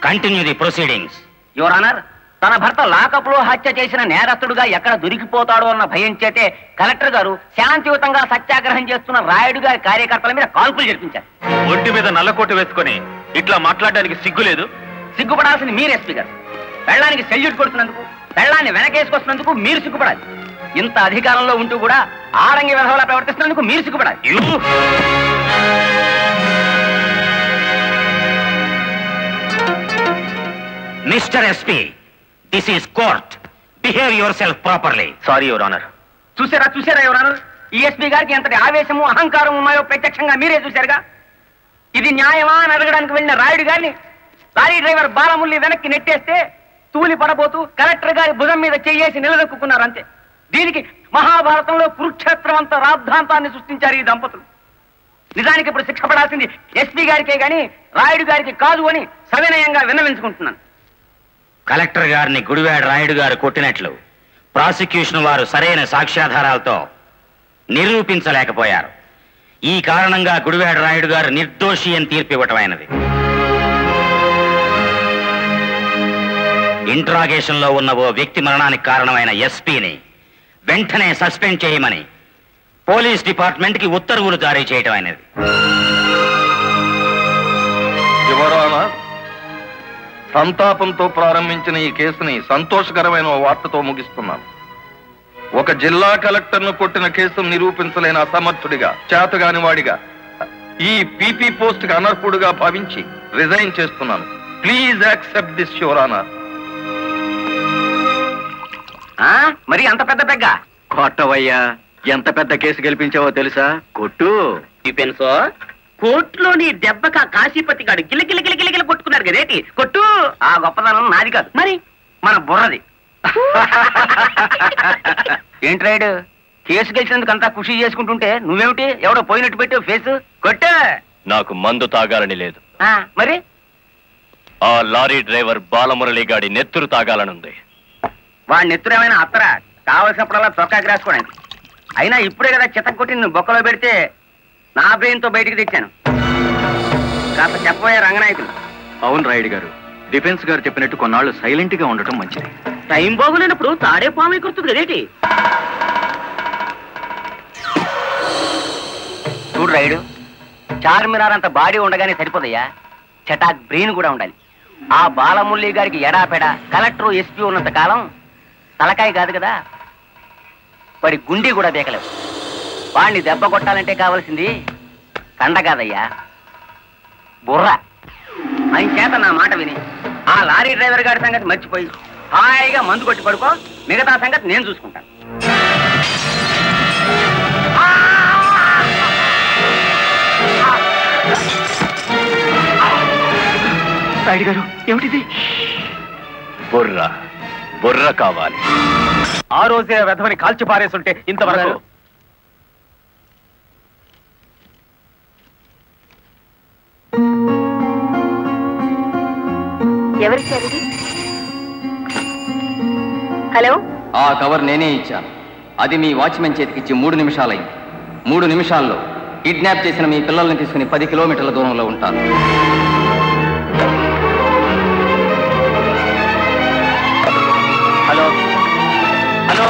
Speaker 14: Continue the proceedings.
Speaker 5: Your honour, తన భర్త లాకప్ లో హత్య చేసిన నేరస్తుడుగా ఎక్కడ దొరికిపోతాడో అన్న భయం చేతే కలెక్టర్ గారు శాంతియుతంగా సత్యాగ్రహం చేస్తున్న రాయుడు గారి కార్యకర్తల మీద కాల్పులు జరిపించారు.
Speaker 4: ఒంటి మీద నల్లకోట వేసుకొని ఇట్లా మాట్లాడడానికి సిగ్గులేదు?
Speaker 5: సిగ్గుపడాల్సింది మీరు ఎస్పీ గారు. పెళ్ళానికి సెల్యూట్ కొడుతున్నందుకు, పెళ్ళాన్ని వెనకేసుకొస్తున్నందుకు మీరు సిగ్గుపడాలి. ఇంత అధికారంలో ఉంటూ కూడా ఆరంగి విధవలా ప్రవర్తిస్తున్నందుకు మీరు సిగ్గుపడాలి.
Speaker 14: Mister SP, this is court. Behave yourself properly.
Speaker 4: Sorry your honour.
Speaker 5: చూసారా యువర్ ఆనర్, ఈ ఎస్పీ గారికి ఎంతటి ఆవేశము అహంకారం ఉన్నాయో ప్రత్యక్షంగా మీరే చూశారుగా. ఇది న్యాయమా అని అడగడానికి వెళ్ళిన రాయుడు గారిని లారీ డ్రైవర్ బాలముల్లి వెనక్కి నెట్టేస్తే తూలి పడబోతూ కలెక్టర్ గారి భుజం మీద చేసి నిలదొక్కున్నారు అంతే. దీనికి మహాభారతంలో కురుక్షేత్రం అంత రాద్ధాంతాన్ని సృష్టించారు ఈ దంపతులు. నిజానికి ఇప్పుడు శిక్ష పడాల్సింది ఎస్పీ గారికే గాని రాయుడు గారికి కాదు అని సవినయంగా విన్నవించుకుంటున్నాను.
Speaker 14: కలెక్టర్ గారిని గుడివాడ రాయుడు గారు కొట్టినట్లు ప్రాసిక్యూషన్ వారు సరైన సాక్ష్యాధారాలతో నిరూపించలేకపోయారు. ఈ కారణంగా గుడివాడ రాయుడు గారు నిర్దోషి అని తీర్పు ఇవ్వటమైనది. ఇంట్రాగేషన్ లో ఉన్న ఓ వ్యక్తి మరణానికి కారణమైన ఎస్పీని వెంటనే సస్పెండ్ చేయమని పోలీస్ డిపార్ట్మెంట్ కి ఉత్తర్వులు జారీ చేయడం అనేది.
Speaker 9: సంతాపంతో ప్రారంభించిన ఈ కేసుని సంతోషకరమైన వార్తతో ముగిస్తున్నాను. ఒక జిల్లా కలెక్టర్ను కొట్టిన కేసును నిరూపించలేని అసమర్థుడిగా, చేతగాని వాడిగా, ఈ పీపీ పోస్ట్ కి అనర్హుడుగా భావించి రిజైన్ చేస్తున్నాను. Please accept this your honour.
Speaker 6: మరి అంత పెద్ద పెగ్గ కొట్టవయ్యా. ఎంత పెద్ద కేసు గెలిపించావో తెలుసా? కొట్టు.
Speaker 5: పెన్సో కోర్టులోని దెబ్బక కాశీపతి గాడు గిలగిల కొట్టుకున్నారు కదేటి. కొట్టు. ఆ గొప్పదనం నాది కాదు, మరి మన బుర్రది. ఏంట్రాయుడు, కేసు గెలిచినందుకు అంతా ఖుషి చేసుకుంటుంటే నువ్వేమిటి ఎవడో పోయినట్టు పెట్టావు ఫేసు? కొట్టు.
Speaker 13: నాకు మందు తాగాలని లేదు,
Speaker 5: మరి
Speaker 13: ఆ లారీ డ్రైవర్ బాలమురళి గాడి నెత్తురు తాగాలనుంది.
Speaker 5: వాడి నెత్తురు ఏమైనా అత్తరా? కావలసినప్పుడల్లా చొక్కాకి రాసుకోవడానికి. అయినా ఇప్పుడే కదా చితక్ కొట్టి నువ్వు బొక్కలో పెడితే నా బ్రెయిన్ తో బయటికి తెచ్చాను. కాస్త చెప్పబోయే రంగనాయకులు.
Speaker 8: అవును రాయుడు గారు, డిఫెన్స్ గారు చెప్పినట్టు కొన్నాళ్ళు సైలెంట్ గా ఉండటం మంచిది.
Speaker 5: టైం బాగులేనప్పుడు తాడే పాము ఎగురుతుంది కదేటి. చూడు రాయుడు, చార్మినార్ అంత బాడీ ఉండగానే సరిపోదయ్యా, చటాక్ బ్రెయిన్ కూడా ఉండాలి. ఆ బాలమురళి గారికి ఎడాపెడా కలెక్టర్ ఎస్పీ ఉన్నంత కాలం తలకాయ కాదు కదా, వాడి గుండీ కూడా బేకలేవు. వాడిని దెబ్బ కొట్టాలంటే కావాల్సింది కండ కాదయ్యా, బుర్ర. ఆయన చేత నా మాట విని ఆ లారీ డ్రైవర్ గారి సంగతి మర్చిపోయి హాయిగా మందు కొట్టి పడుకో. మిగతా సంగతి నేను చూసుకుంటాను.
Speaker 6: రాయుడు గారు, ఏమిటిది?
Speaker 13: బుర్ర కావాలి.
Speaker 4: ఆ రోజే వెధవని కాల్చి పారేస్తుంటే ఇంతవరకు
Speaker 1: ఎవరిచ్చారు? హలో,
Speaker 15: ఆ కవర్ నేనే ఇచ్చాను. అది మీ వాచ్మెన్ చేతికిచ్చి 3 నిమిషాలైంది. 3 నిమిషాల్లో కిడ్నాప్ చేసిన మీ పిల్లల్ని తీసుకుని 10 కిలోమీటర్ల దూరంలో ఉంటాను.
Speaker 4: హలో హలో,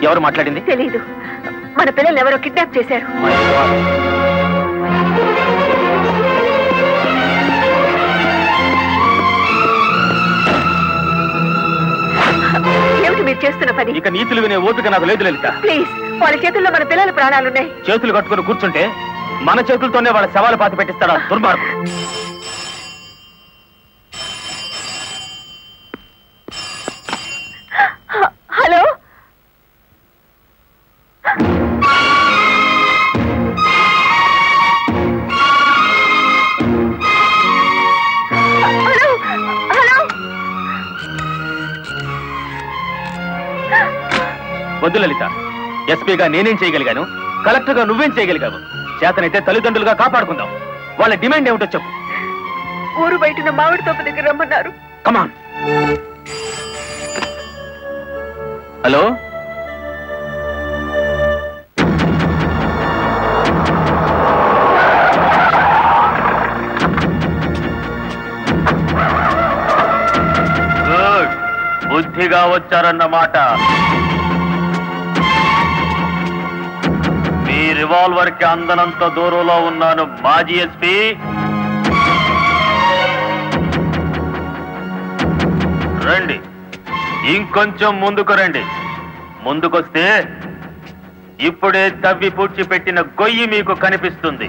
Speaker 4: ఎవరు మాట్లాడింది?
Speaker 1: తెలీదు. మన పిల్లలు ఎవరో కిడ్నాప్ చేశారు. ఏమిటి మీరు చేస్తున్న పని?
Speaker 4: ఇక నీతులు వినే ఓపిక నాకు లేదు లలిత.
Speaker 1: ప్లీజ్, వాళ్ళ చేతుల్లో మన పిల్లల ప్రాణాలున్నాయి.
Speaker 4: చేతులు కట్టుకుని కూర్చుంటే మన చేతులతోనే వాళ్ళ శవాలు పాతి పెట్టిస్తాడా దుర్మార్గుడు.
Speaker 1: హలో,
Speaker 4: వద్దు లలిత, ఎస్పీగా నేనేం చేయగలిగాను, కలెక్టర్గా నువ్వేం చేయగలిగావు? చేతనైతే తల్లిదండ్రులుగా కాపాడుకుందాం. వాళ్ళ డిమాండ్ ఏమిటో చెప్పు.
Speaker 1: ఊరు బయట మామిడి తోపు దగ్గర రమ్మన్నారు.
Speaker 4: కమాన్. హలో, గుడ్, బుద్ధిగా వచ్చారన్నమాట. మీ రివాల్వర్ కి అందనంత దూరంలో ఉన్నాను మాజీ ఎస్పీ. రండి, ఇంకొంచెం ముందుకు రండి. ముందుకొస్తే ఇప్పుడే తవ్వి పూడ్చిపెట్టిన గొయ్యి మీకు కనిపిస్తుంది.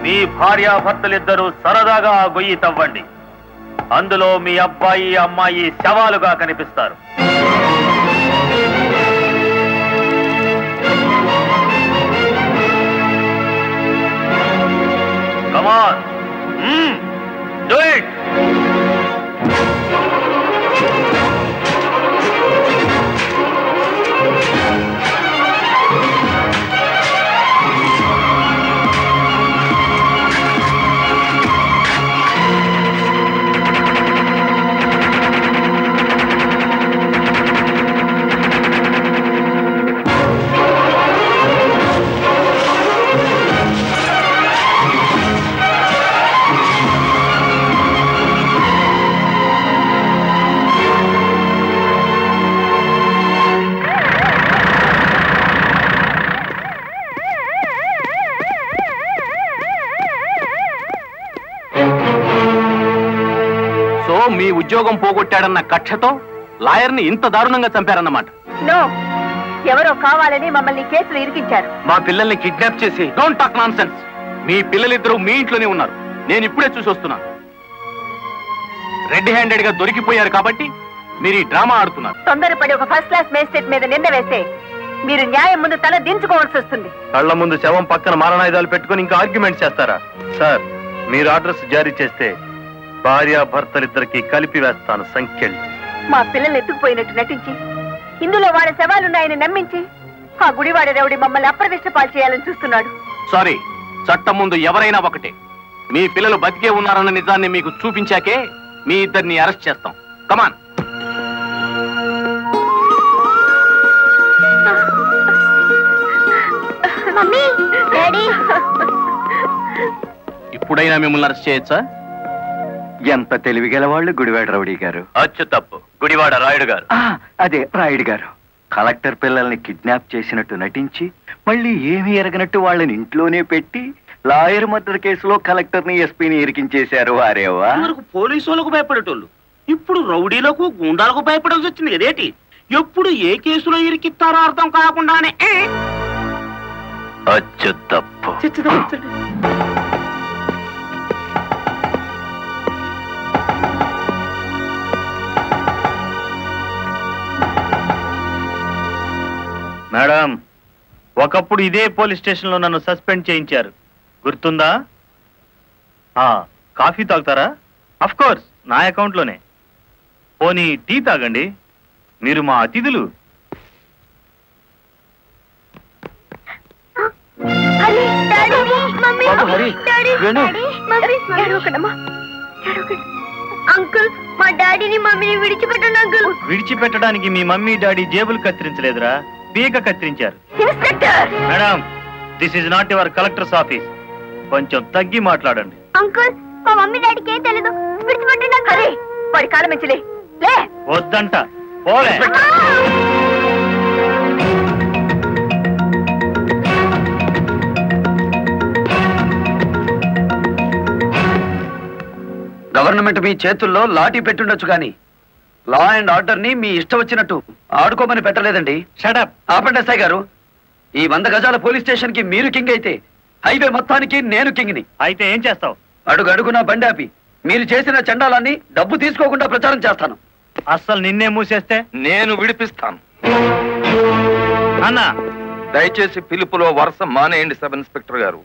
Speaker 4: మీ భార్యాభర్తలిద్దరూ సరదాగా ఆ గొయ్యి తవ్వండి. అందులో మీ అబ్బాయి అమ్మాయి శవాలుగా కనిపిస్తారు. Come on. Do it. ఉద్యోగం పోగొట్టాడన్న కక్షతో లాయర్ని ఇంత దారుణంగా చంపారన్నమాట.
Speaker 1: నో, ఎవరో కావాలని మమ్మల్ని కేసులు ఇరికించారు.
Speaker 4: మా పిల్లల్ని కిడ్నాప్ చేసి డోంట్ టాక్ నాన్సెన్స్. మీ పిల్లలిద్దరూ మీ ఇంట్లోనే ఉన్నారు. నేను ఇప్పుడే చూసి వస్తున్నాను. రెడ్ హ్యాండెడ్ గా దొరికిపోయారు కాబట్టి మీరు ఈ డ్రామా ఆడుతున్నారు.
Speaker 1: తొందరపడి ఒక ఫస్ట్ క్లాస్ మేజిస్ట్రేట్ మీద నింద వేస్తే మీరు న్యాయం ముందు తల దించుకోవాల్సి వస్తుంది.
Speaker 7: కళ్ళ ముందు శవం పక్కన మారణాయుధాలు పెట్టుకుని ఇంకా ఆర్గ్యుమెంట్ చేస్తారా? సార్, మీరు అడ్రస్ జారీ చేస్తే భార్యాభర్తలిద్దరికి కలిపి వేస్తాను సంఖ్యలు.
Speaker 1: మా పిల్లల్ని ఎత్తుకుపోయినట్టు నటించి ఇందులో వాళ్ళ శవాలున్నాయని నమ్మించి ఆ గుడివాడ రౌడీ మమ్మల్ని అప్రదిష్ట పాలు చేయాలని చూస్తున్నాడు.
Speaker 4: సారీ, చట్టం ముందు ఎవరైనా ఒకటే. మీ పిల్లలు బతికే ఉన్నారన్న నిజాన్ని మీకు చూపించాకే మీ ఇద్దరిని అరెస్ట్ చేస్తాం. కమాన్.
Speaker 10: మమ్మీ, డాడీ,
Speaker 4: ఇప్పుడైనా మిమ్మల్ని అరెస్ట్ చేయొచ్చా?
Speaker 8: ఎంత తెలివిగల వాళ్ళు గుడివాడ రౌడీ గారు.
Speaker 13: అచ్చు తప్పు, గుడివాడ రాయుడు గారు.
Speaker 8: అదే రాయుడు గారు. కలెక్టర్ పిల్లల్ని కిడ్నాప్ చేసినట్టు నటించి మళ్ళీ ఏమీ ఎరగనట్టు వాళ్ళని ఇంట్లోనే పెట్టి లాయర్ మర్డర్ కేసులో కలెక్టర్ని ఎస్పీని ఇరికించేశారు. వారేవా
Speaker 5: పోలీసు వాళ్ళకు భయపడేటోళ్ళు ఇప్పుడు రౌడీలకు గుండాలకు భయపడాల్సి వచ్చింది కదేటి? ఎప్పుడు ఏ కేసులో ఇరికిస్తారో అర్థం కాకుండానే
Speaker 13: అచ్చు తప్పు.
Speaker 7: మేడం, ఒకప్పుడు ఇదే పోలీస్ స్టేషన్ లో నన్ను సస్పెండ్ చేయించారు, గుర్తుందా? కాఫీ తాగుతారా? అఫ్ కోర్స్, నా అకౌంట్ లోనే. పోనీ టీ తాగండి, మీరు మా అతిథులు.
Speaker 10: అంకుల్, మా డాడీని మమ్మీని విడిచిపెట్టండి అంకుల్.
Speaker 7: విడిచిపెట్టడానికి మీ మమ్మీ డాడీ జేబులు కత్తిరించలేదురా, పీక కత్తిరించారు. Madam, this is not your collector's office. కొంచెం తగ్గి మాట్లాడండి.
Speaker 10: అంకుల్, మా మమ్మీ డాడీకి ఏం తెలీదు, విడిచిపెట్టండి అంకుల్.
Speaker 1: వాడి కాలం మంచిలే.
Speaker 7: వద్దంట, పోలే.
Speaker 6: గవర్నమెంట్ మీ చేతుల్లో లాఠీ పెట్టుండొచ్చు కానీ లా అండ్ ఆర్డర్ ని మీ ఇష్టం వచ్చినట్టు ఆడుకోమని పెట్టలేదండి.
Speaker 7: షటప్.
Speaker 6: ఆపండి ఎస్ఐ గారు. ఈ 100 గజాల పోలీస్ స్టేషన్ కి మీరు కింగ్ అయితే హైవే మొత్తానికి నేను కింగ్ని.
Speaker 7: అయితే ఏం చేస్తావు?
Speaker 6: అడుగు అడుగునా బండి ఆపి మీరు చేసిన చండాలాన్ని డబ్బు తీసుకోకుండా ప్రచారం చేస్తాను.
Speaker 7: అస్సలు నిన్నే మూసేస్తే
Speaker 9: నేను విడిపిస్తాను.
Speaker 7: అన్న,
Speaker 9: దయచేసి పిలుపులో వరుస మానేయండి సబ్ ఇన్స్పెక్టర్ గారు.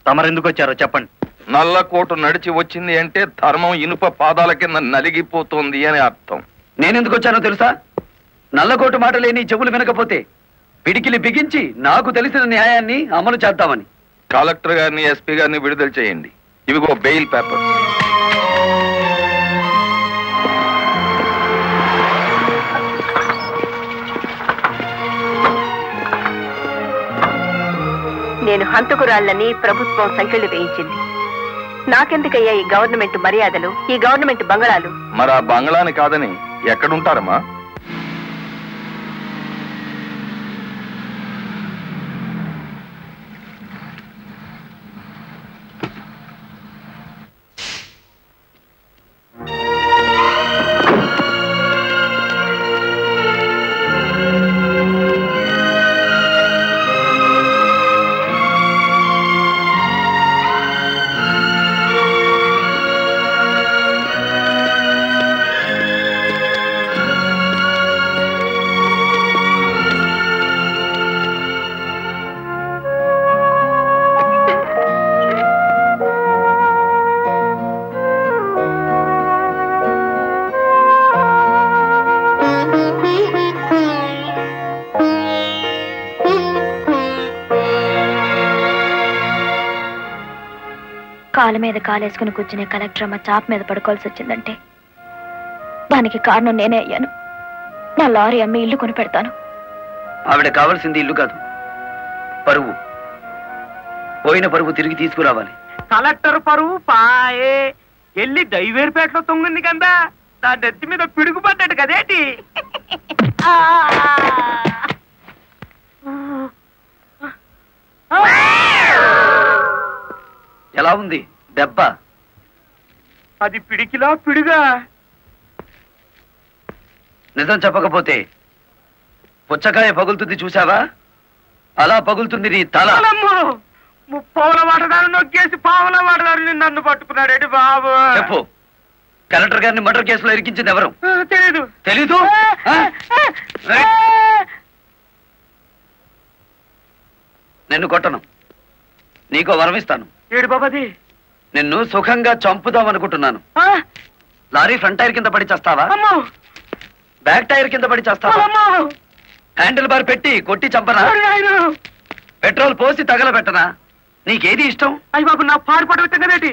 Speaker 7: తమరెందుకు వచ్చారో చెప్పండి.
Speaker 9: నల్లకోటు నడిచి వచ్చింది అంటే ధర్మం ఇనుప పాదాల కింద నలిగిపోతుంది అని అర్థం.
Speaker 6: నేనెందుకు వచ్చానో తెలుసా? నల్లకోటు మాట లేని చెవులు వినకపోతే పిడికిలి బిగించి నాకు తెలిసిన న్యాయాన్ని అమలు చేద్దామని.
Speaker 9: కలెక్టర్ గారిని, ఎస్పీ గారిని విడుదల చేయండి. ఇవిగో బెయిల్ పేపర్.
Speaker 1: నేను హంతకురాళ్ళని ప్రభుత్వం సంఖ్యలు వేయించింది. నాకెందుకయ్యా ఈ గవర్నమెంట్ మర్యాదలు, ఈ గవర్నమెంట్ బంగళాలు?
Speaker 9: మరి ఆ బంగ్లాని కాదని ఎక్కడుంటారమ్మా?
Speaker 12: కాలు మీద కాలేసుకుని కూర్చునే కలెక్టర్ అమ్మ చాప్ మీద పడుకోవాల్సి వచ్చిందంటే దానికి కారణం నేనే అయ్యాను. నా లారీ అమ్మి ఇల్లు కొని పెడతాను.
Speaker 6: ఆవిడ కావాల్సింది ఇల్లు కాదు, పరువు. పోయిన పరువు తిరిగి తీసుకురావాలి.
Speaker 5: కలెక్టర్ పరువు పాయే వెళ్ళి దైవేరుపేటలో తొంగింది కదా, నా నెత్తి మీద పిడుగు పడ్డాడు కదేటి.
Speaker 6: ఎలా ఉంది దెబ్బ?
Speaker 5: అది పిడికిలా పిడుగా?
Speaker 6: నిజం చెప్పకపోతే పుచ్చకాయ పగులుతుంది చూసావా? అలా పగులుతుంది నీ తల.
Speaker 5: ముప్పావుల వాటదారు నొక్కేసి పావుల వాటదారు నన్ను పట్టుకున్నాడేంటి బాబు?
Speaker 6: చెప్పు, కలెక్టర్ గారిని మర్డర్ కేసులో ఇరికించింది ఎవరు?
Speaker 5: తెలీదు.
Speaker 6: తెలీదు? నిన్ను కొట్టను, నీకో వరం ఇస్తాను.
Speaker 5: ఏడు బాబాది?
Speaker 6: నిన్ను సుఖంగా చంపుదాం అనుకుంటున్నాను. లారీ ఫ్రంట్ టైర్ కింద పడి చేస్తావా? బ్యాక్ టైర్ కింద పడి చేస్తావా? హ్యాండిల్ బార్ పెట్టి కొట్టి చంపనా? పెట్రోల్ పోసి తగలబెట్టనా? నీకేది ఇష్టం?
Speaker 5: అయ్యి బాబు, నా పాడు పడవచ్చా కదేటి?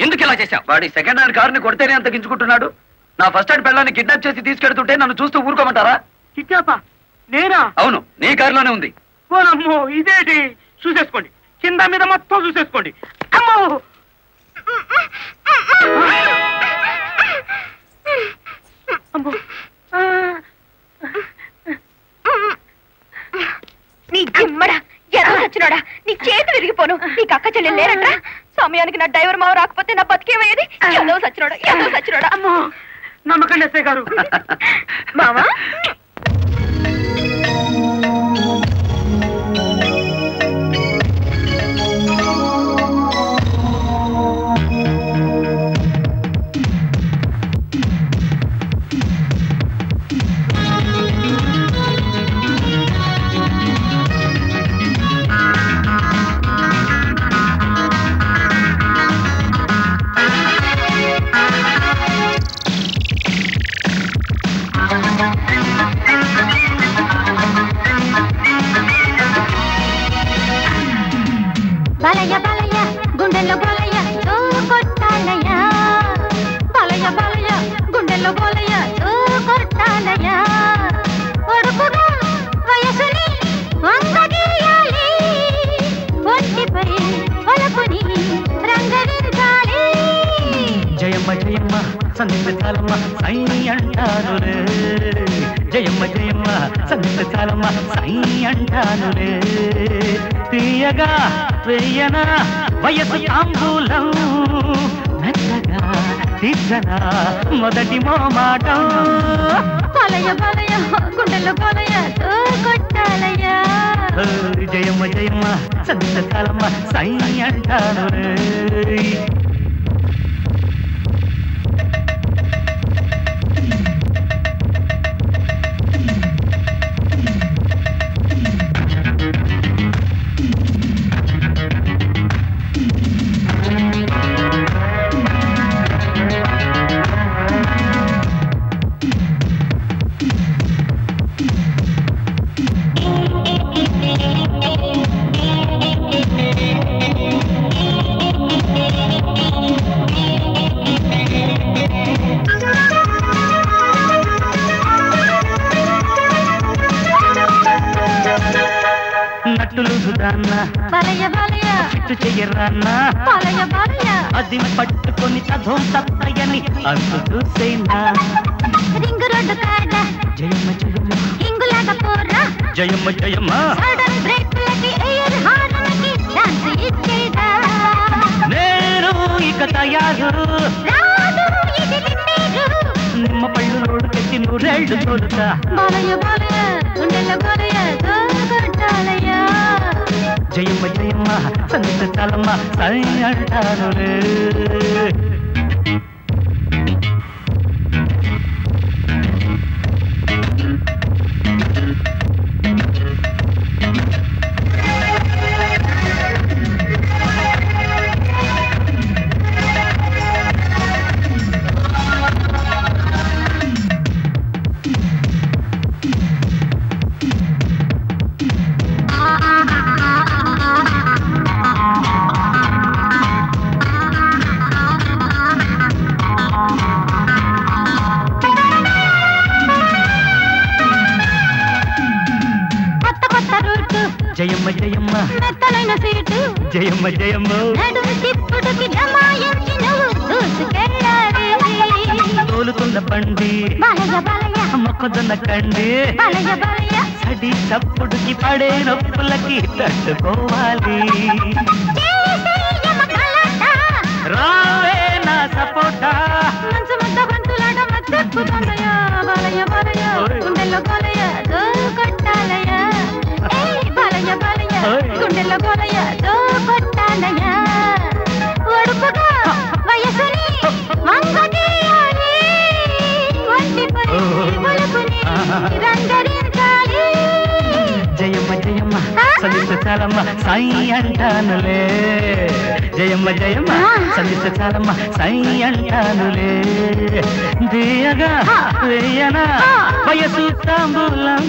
Speaker 6: ఎందుకు ఇలా చేశావు? వాడి సెకండ్ హ్యాండ్ కారుని కొడితేనే అంత గించుకుంటున్నాడు. నా ఫస్ట్ హ్యాండ్ పిల్లాన్ని కిడ్నాప్ చేసి తీసుకెడుతుంటే నన్ను చూస్తూ ఊరుకోమంటారా?
Speaker 5: కిడ్నాపా? నేనా?
Speaker 6: అవును, నీ కారులోనే ఉంది.
Speaker 5: ఓనమ్మో, ఇదేంటి? చూసేసుకోండి, కింద మీద మొత్తం చూసేసుకోండి. అమ్మో,
Speaker 12: నీ జిమ్మడా ఎలా వచ్చినాడా? నీ చేతులు విరిగిపోను. నీకు అక్క చెల్లెలు లేరట్రా? సమయానికి నా డ్రైవర్ మావ రాకపోతే నా బతికేమయ్యేది. ఏదో సచ్చినోడా, ఏదో సచ్చినోడా.
Speaker 5: అమ్మో, నమ్మకండి ఎస్ఐ గారు.
Speaker 12: మావా
Speaker 10: బలయ బలయ గుండెల్లో బలయ తో కొట్టాలయ, బలయ బలయ గుండెల్లో బలయ తో కొట్టాలయ, కొడుకుగా వయసుని వంగదీయాలి, ఒంటిపై ఒలపుని రంగదిద్దాలి.
Speaker 11: జయమ్మ జయమ్మ సందిగ్ధ చాలమ్మ సై అంటాను రే, జయమ్మ జయమ్మ సందిగ్ధ చాలమ్మ సై అంటాను రే, తీయగా వెయ్యన వయసు తాంబూలం, మెత్తగా తీర్చనా మొదటి మోమాటం.
Speaker 10: బలయ బలయ గుండెల్లో బలయ తో కొట్టాలయ.
Speaker 11: జయమ్మ జయమ్మ సందిగ్ధ చాలమ్మ సై అంటాను రే. నట్టులు సుదాన్న
Speaker 10: బలయ బలయ
Speaker 11: చిట్టు చెయ్యరాన్న,
Speaker 10: బలయ బలయ
Speaker 11: అది పట్టుకొని తధో తప్పయని అంతు చూసేనా.
Speaker 10: రింగు రోడ్డు కాడ
Speaker 11: జయమ్మ జయమ్మ
Speaker 10: ఇంగులాగా పోరా,
Speaker 11: జయమ్మ జయమ్మ
Speaker 10: సడన్ బ్రేక్లకి ఎయిర్ హార్న్లకి ఛాన్స్ ఇచ్చేదా.
Speaker 11: నేను ఇక తయారు,
Speaker 10: రాదు ఇది లిండేరు,
Speaker 11: నిమ్మ పళ్ళు రోడ్డు పెట్టి నూరేళ్లు తోలుతా.
Speaker 10: బలయ బలయ గుండెల్లో బలయ తో కొట్టాలయ.
Speaker 11: జయమ్మ జయమ్మ సందిగ్ధ చాలమ్మ సై అంటాను రే. జయమ్మ జయమ్మ
Speaker 10: మెత్తలైన సీటు
Speaker 11: జయమ్మ జయమ్మ
Speaker 10: నడుము తిప్పుడుకి జమాయించి నువ్వు దూసుకెళ్ళాలి
Speaker 11: తోలుతున్న పండి
Speaker 10: బలయ బలయ
Speaker 11: మొక్కదున్న కండి
Speaker 10: బలయ బలయ
Speaker 11: సడి చప్పుడుకి పడే నొప్పులకి తట్టుకోవాలి రావే నా సపోటా
Speaker 10: మంచు ముద్ద బంతులాట మత్తెప్పుతుందయ బలయ బలయ గుండెల్లో కొలయ దో కొట్టాలయ బలయ బలయ గుండెల్లో కొలయ దో కొట్టాలయ ఒడుపుగా వయసుని మంగటీయాలి ఒంటిపై ఒలుపుని రంగరించాలి
Speaker 11: జయమ్మ జయమ్మ సందిస్తే చాలమ్మ సాయి అంటానులే జయమ్మ జయమ్మ సందిస్తే చాలమ్మ సాయి అంటానులే దియగా వేయనా వయసు తాంబూలం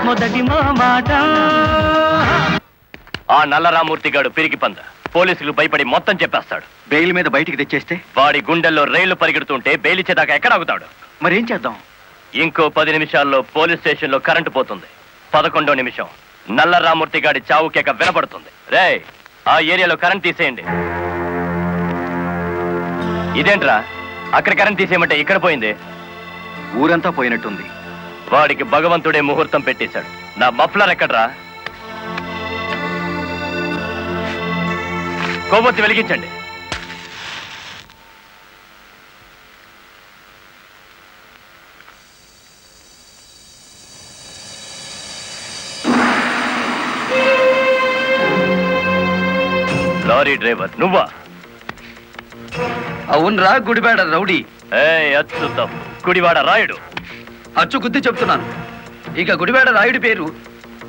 Speaker 11: మొదటి మాట
Speaker 13: ఆ నల్లరామూర్తి గాడు పిరికి పంద పోలీసులు భయపడి మొత్తం చెప్పేస్తాడు.
Speaker 8: బెయిల్ మీద బయటికి తెచ్చేస్తే
Speaker 13: వాడి గుండెల్లో రైళ్లు పరిగెడుతుంటే బెయిల్ ఇచ్చేదాకా ఎక్కడ ఆగుతాడు?
Speaker 8: మరేం చేద్దాం?
Speaker 13: ఇంకో 10 నిమిషాల్లో పోలీస్ స్టేషన్ లో కరెంటు పోతుంది. 11వ నిమిషం నల్లరామూర్తి గాడి చావు కేక వినపడుతుంది. రే ఆ ఏరియాలో కరెంట్ తీసేయండి. ఇదేంట్రా అక్కడ కరెంట్ తీసేయమంటే ఇక్కడ పోయింది?
Speaker 8: ఊరంతా పోయినట్టుంది.
Speaker 13: వాడికి భగవంతుడే ముహూర్తం పెట్టేశాడు. నా మఫ్లర్ ఎక్కడ్రా? కొవ్వొత్తి వెలిగించండి. లారీ డ్రైవర్ నువ్వా?
Speaker 6: అవునరా గుడివాడ రౌడీ.
Speaker 13: అచ్చు తప్పు, గుడివాడ రాయుడు.
Speaker 6: అచ్చు గుద్ది చెప్తున్నాను. ఇక గుడివాడ రాయుడి పేరు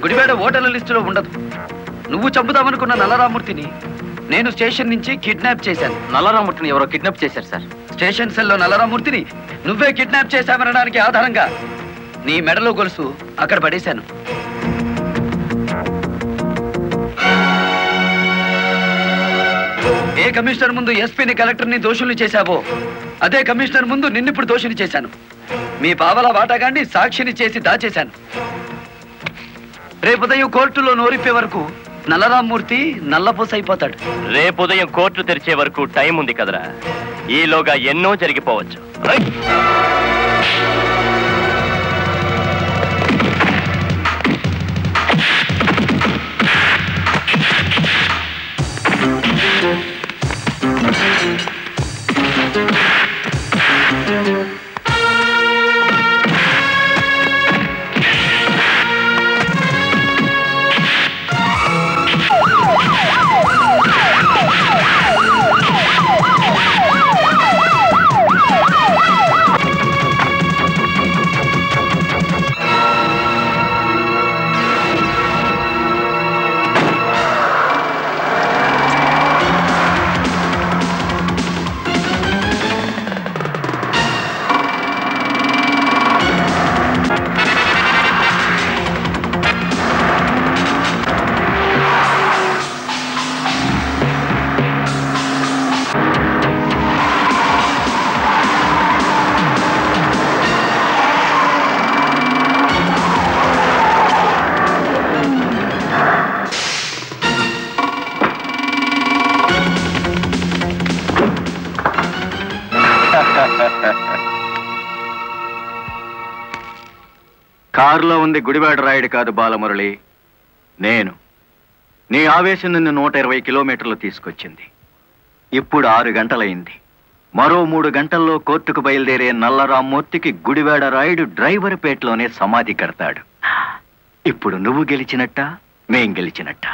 Speaker 6: గుడివాడ ఓటర్ల లిస్టులో ఉండదు. నువ్వు చంపుదామనుకున్న నల్లరామూర్తిని నేను స్టేషన్ నుంచి కిడ్నాప్ చేశాను.
Speaker 4: నల్లరామూర్తిని ఎవరో కిడ్నాప్ చేశారు సార్.
Speaker 6: స్టేషన్ సెల్లో నల్లరామూర్తిని నువ్వే కిడ్నాప్ చేశామనడానికి ఆధారంగా నీ మెడలో గొలుసు అక్కడ పడేశాను. ఏ కమిషనర్ ముందు ఎస్పీని కలెక్టర్ని దోషుల్ని చేశావో అదే కమిషనర్ ముందు నిన్నిప్పుడు దోషిని చేశాను. మీ పావలా వాటాగాన్ని సాక్షిని చేసి దాచేశాను. రేపు ఉదయం కోర్టులో నోరిప్పే వరకు నల్లరామూర్తి నల్లపూస అయిపోతాడు.
Speaker 13: రేపు ఉదయం కోర్టు తెరిచే వరకు టైం ఉంది కదరా. ఈలోగా ఎన్నో జరిగిపోవచ్చు.
Speaker 8: కారులో ఉంది గుడివాడ రాయుడు కాదు బాలమురళి, నేను. నీ ఆవేశం నిన్ను 120 కిలోమీటర్లు తీసుకొచ్చింది. ఇప్పుడు 6 గంటలైంది. మరో 3 గంటల్లో కోర్టుకు బయలుదేరే నల్లరామూర్తికి గుడివాడ రాయుడు డ్రైవర్ పేటలోనే సమాధి కడతాడు. ఇప్పుడు నువ్వు గెలిచినట్ట, మేం గెలిచినట్ట.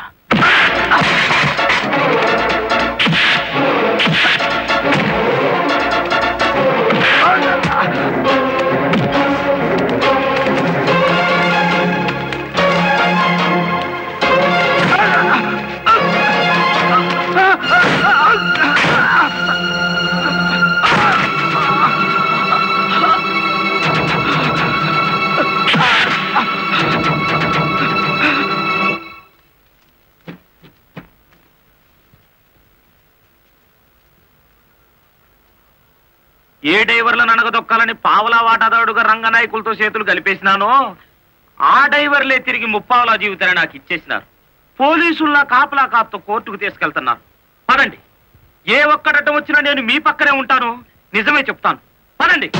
Speaker 16: ఏ డ్రైవర్లను అనగదొక్కాలని పావలా వాటాదారుడుగా రంగనాయకులతో చేతులు కలిపేసినానో
Speaker 5: ఆ డ్రైవర్లే తిరిగి ముప్పావలా జీవితాన్ని నాకు ఇచ్చేసినారు. పోలీసుల్లా కాపలా కాపుతో కోర్టుకు తీసుకెళ్తున్నారు. పదండి. ఏ ఒక్కడటం వచ్చినా నేను మీ పక్కనే ఉంటాను. నిజమే చెప్తాను. పదండి.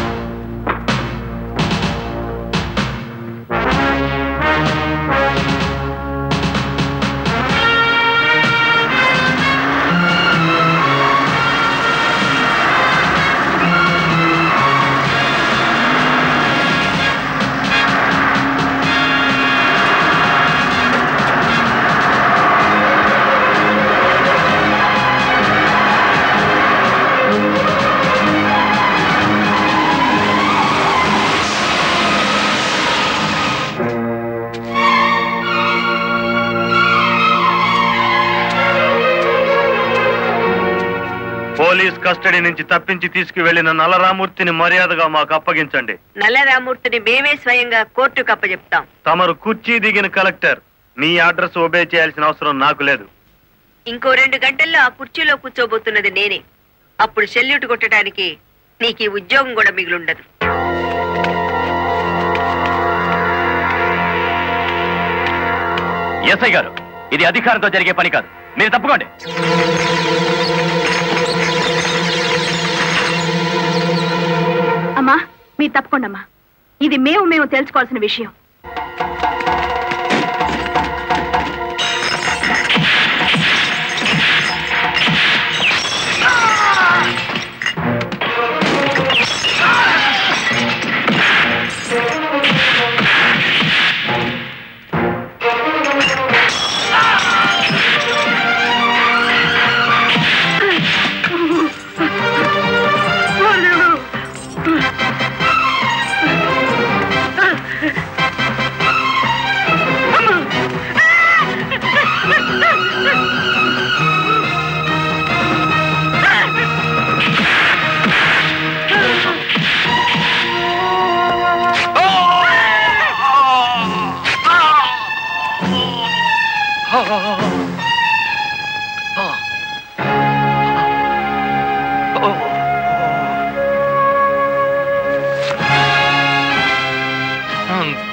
Speaker 7: పోలీస్ కస్టడీ నుంచి తప్పించి తీసుకువెళ్లిన నల్లరామూర్తిని మర్యాదగా మాకు అప్పగించండి.
Speaker 1: నల్లరామూర్తిని మేమే స్వయంగా కోర్టుకు అప్పచెప్తాం.
Speaker 7: తమరు కుర్చీ దిగిన కలెక్టర్. మీ అడ్రస్ ఒబే చేయాల్సిన అవసరం నాకు లేదు.
Speaker 1: ఇంకో 2 గంటల్లో ఆ కుర్చీలో కూర్చోబోతున్నది నేనే. అప్పుడు సెల్యూట్ కొట్టడానికి నీకు ఈ ఉద్యోగం కూడా మిగిలుండదు.
Speaker 13: ఎస్ఐ గారు, ఇది అధికారంతో జరిగే పని కాదు. మీరు తప్పుకోండి.
Speaker 12: అమ్మా, మీరు తప్పకుండా అమ్మా. ఇది మేము తెలుసుకోవాల్సిన విషయం.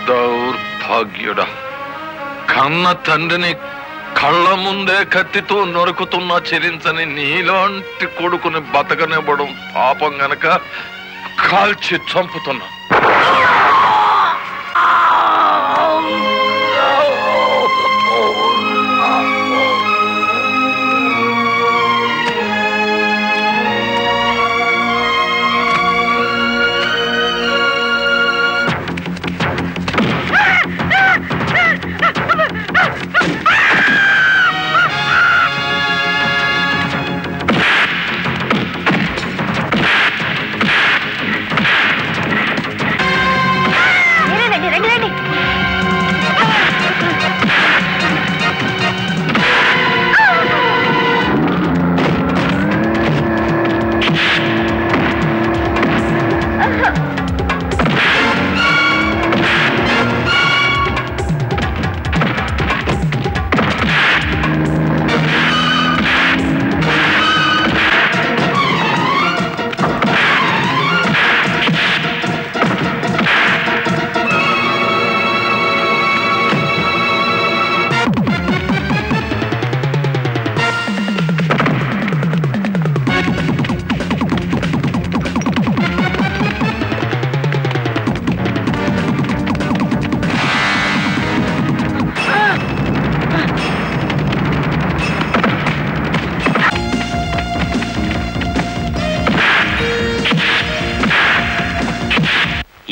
Speaker 9: దౌర్భాగ్యుడా, కన్న తండ్రిని కళ్ళ ముందే కత్తితో నరుకుతున్నా చెరించని నీలాంటి కొడుకుని బతకనివ్వడం పాపం గనక కాల్చి చంపుతున్నా.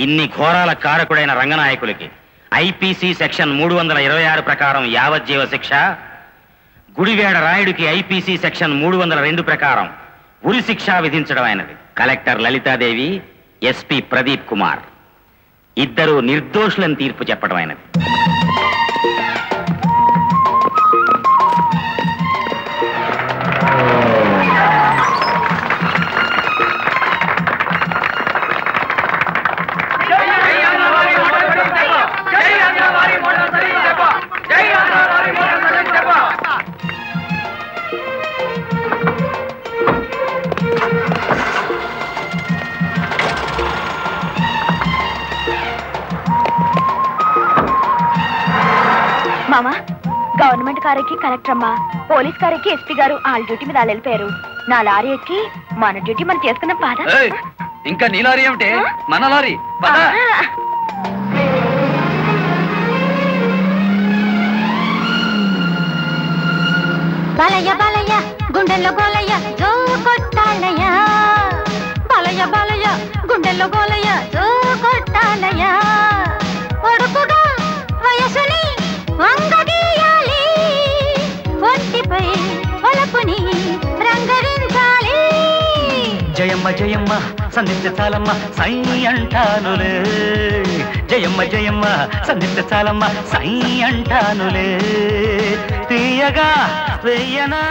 Speaker 14: ఇన్ని ఘోరాల కారకుడైన రంగనాయకులకి ఐపీసీ సెక్షన్ 326 ప్రకారం యావజ్జీవ శిక్ష, గుడివేడ రాయుడికి ఐపీసీ సెక్షన్ 302 ప్రకారం ఉరి శిక్ష విధించడం అయినది. కలెక్టర్ లలితాదేవి, ఎస్పీ ప్రదీప్ కుమార్ ఇద్దరు నిర్దోషులను తీర్పు చెప్పడం అయినది.
Speaker 12: మామా గవర్నమెంట్ కారెక్కి కలెక్టర్ అమ్మా, పోలీస్ కారెక్కి ఎస్పీ గారు వాళ్ళ డ్యూటీ మీద వాళ్ళు వెళ్ళిపోయారు. నా లారీ ఎక్కి మన డ్యూటీ మనం చేసుకున్నాం పాద.
Speaker 6: ఇంకా నీ లారీ ఏమిటే, మన లారీ.
Speaker 10: బాలయ్య బాలయ్య గుండెల్లో గోలయ్య జో కొట్టాలయ్య, బాలయ్య బాలయ్య గుండెల్లో గోలయ్య జో కొట్టాలయ్య, కొడుకుగా వయసుని వంగదీయాలి, ఒంటిపై పొలపుని రంగరించాలి.
Speaker 11: జయమ్మ జయమ్మ సంధిస్తే చాలమ్మ సై అంటానులే, జయమ్మ జయమ్మ సంధిస్తే చాలమ్మ సై అంటానులే, తీయగా వెయ్యనా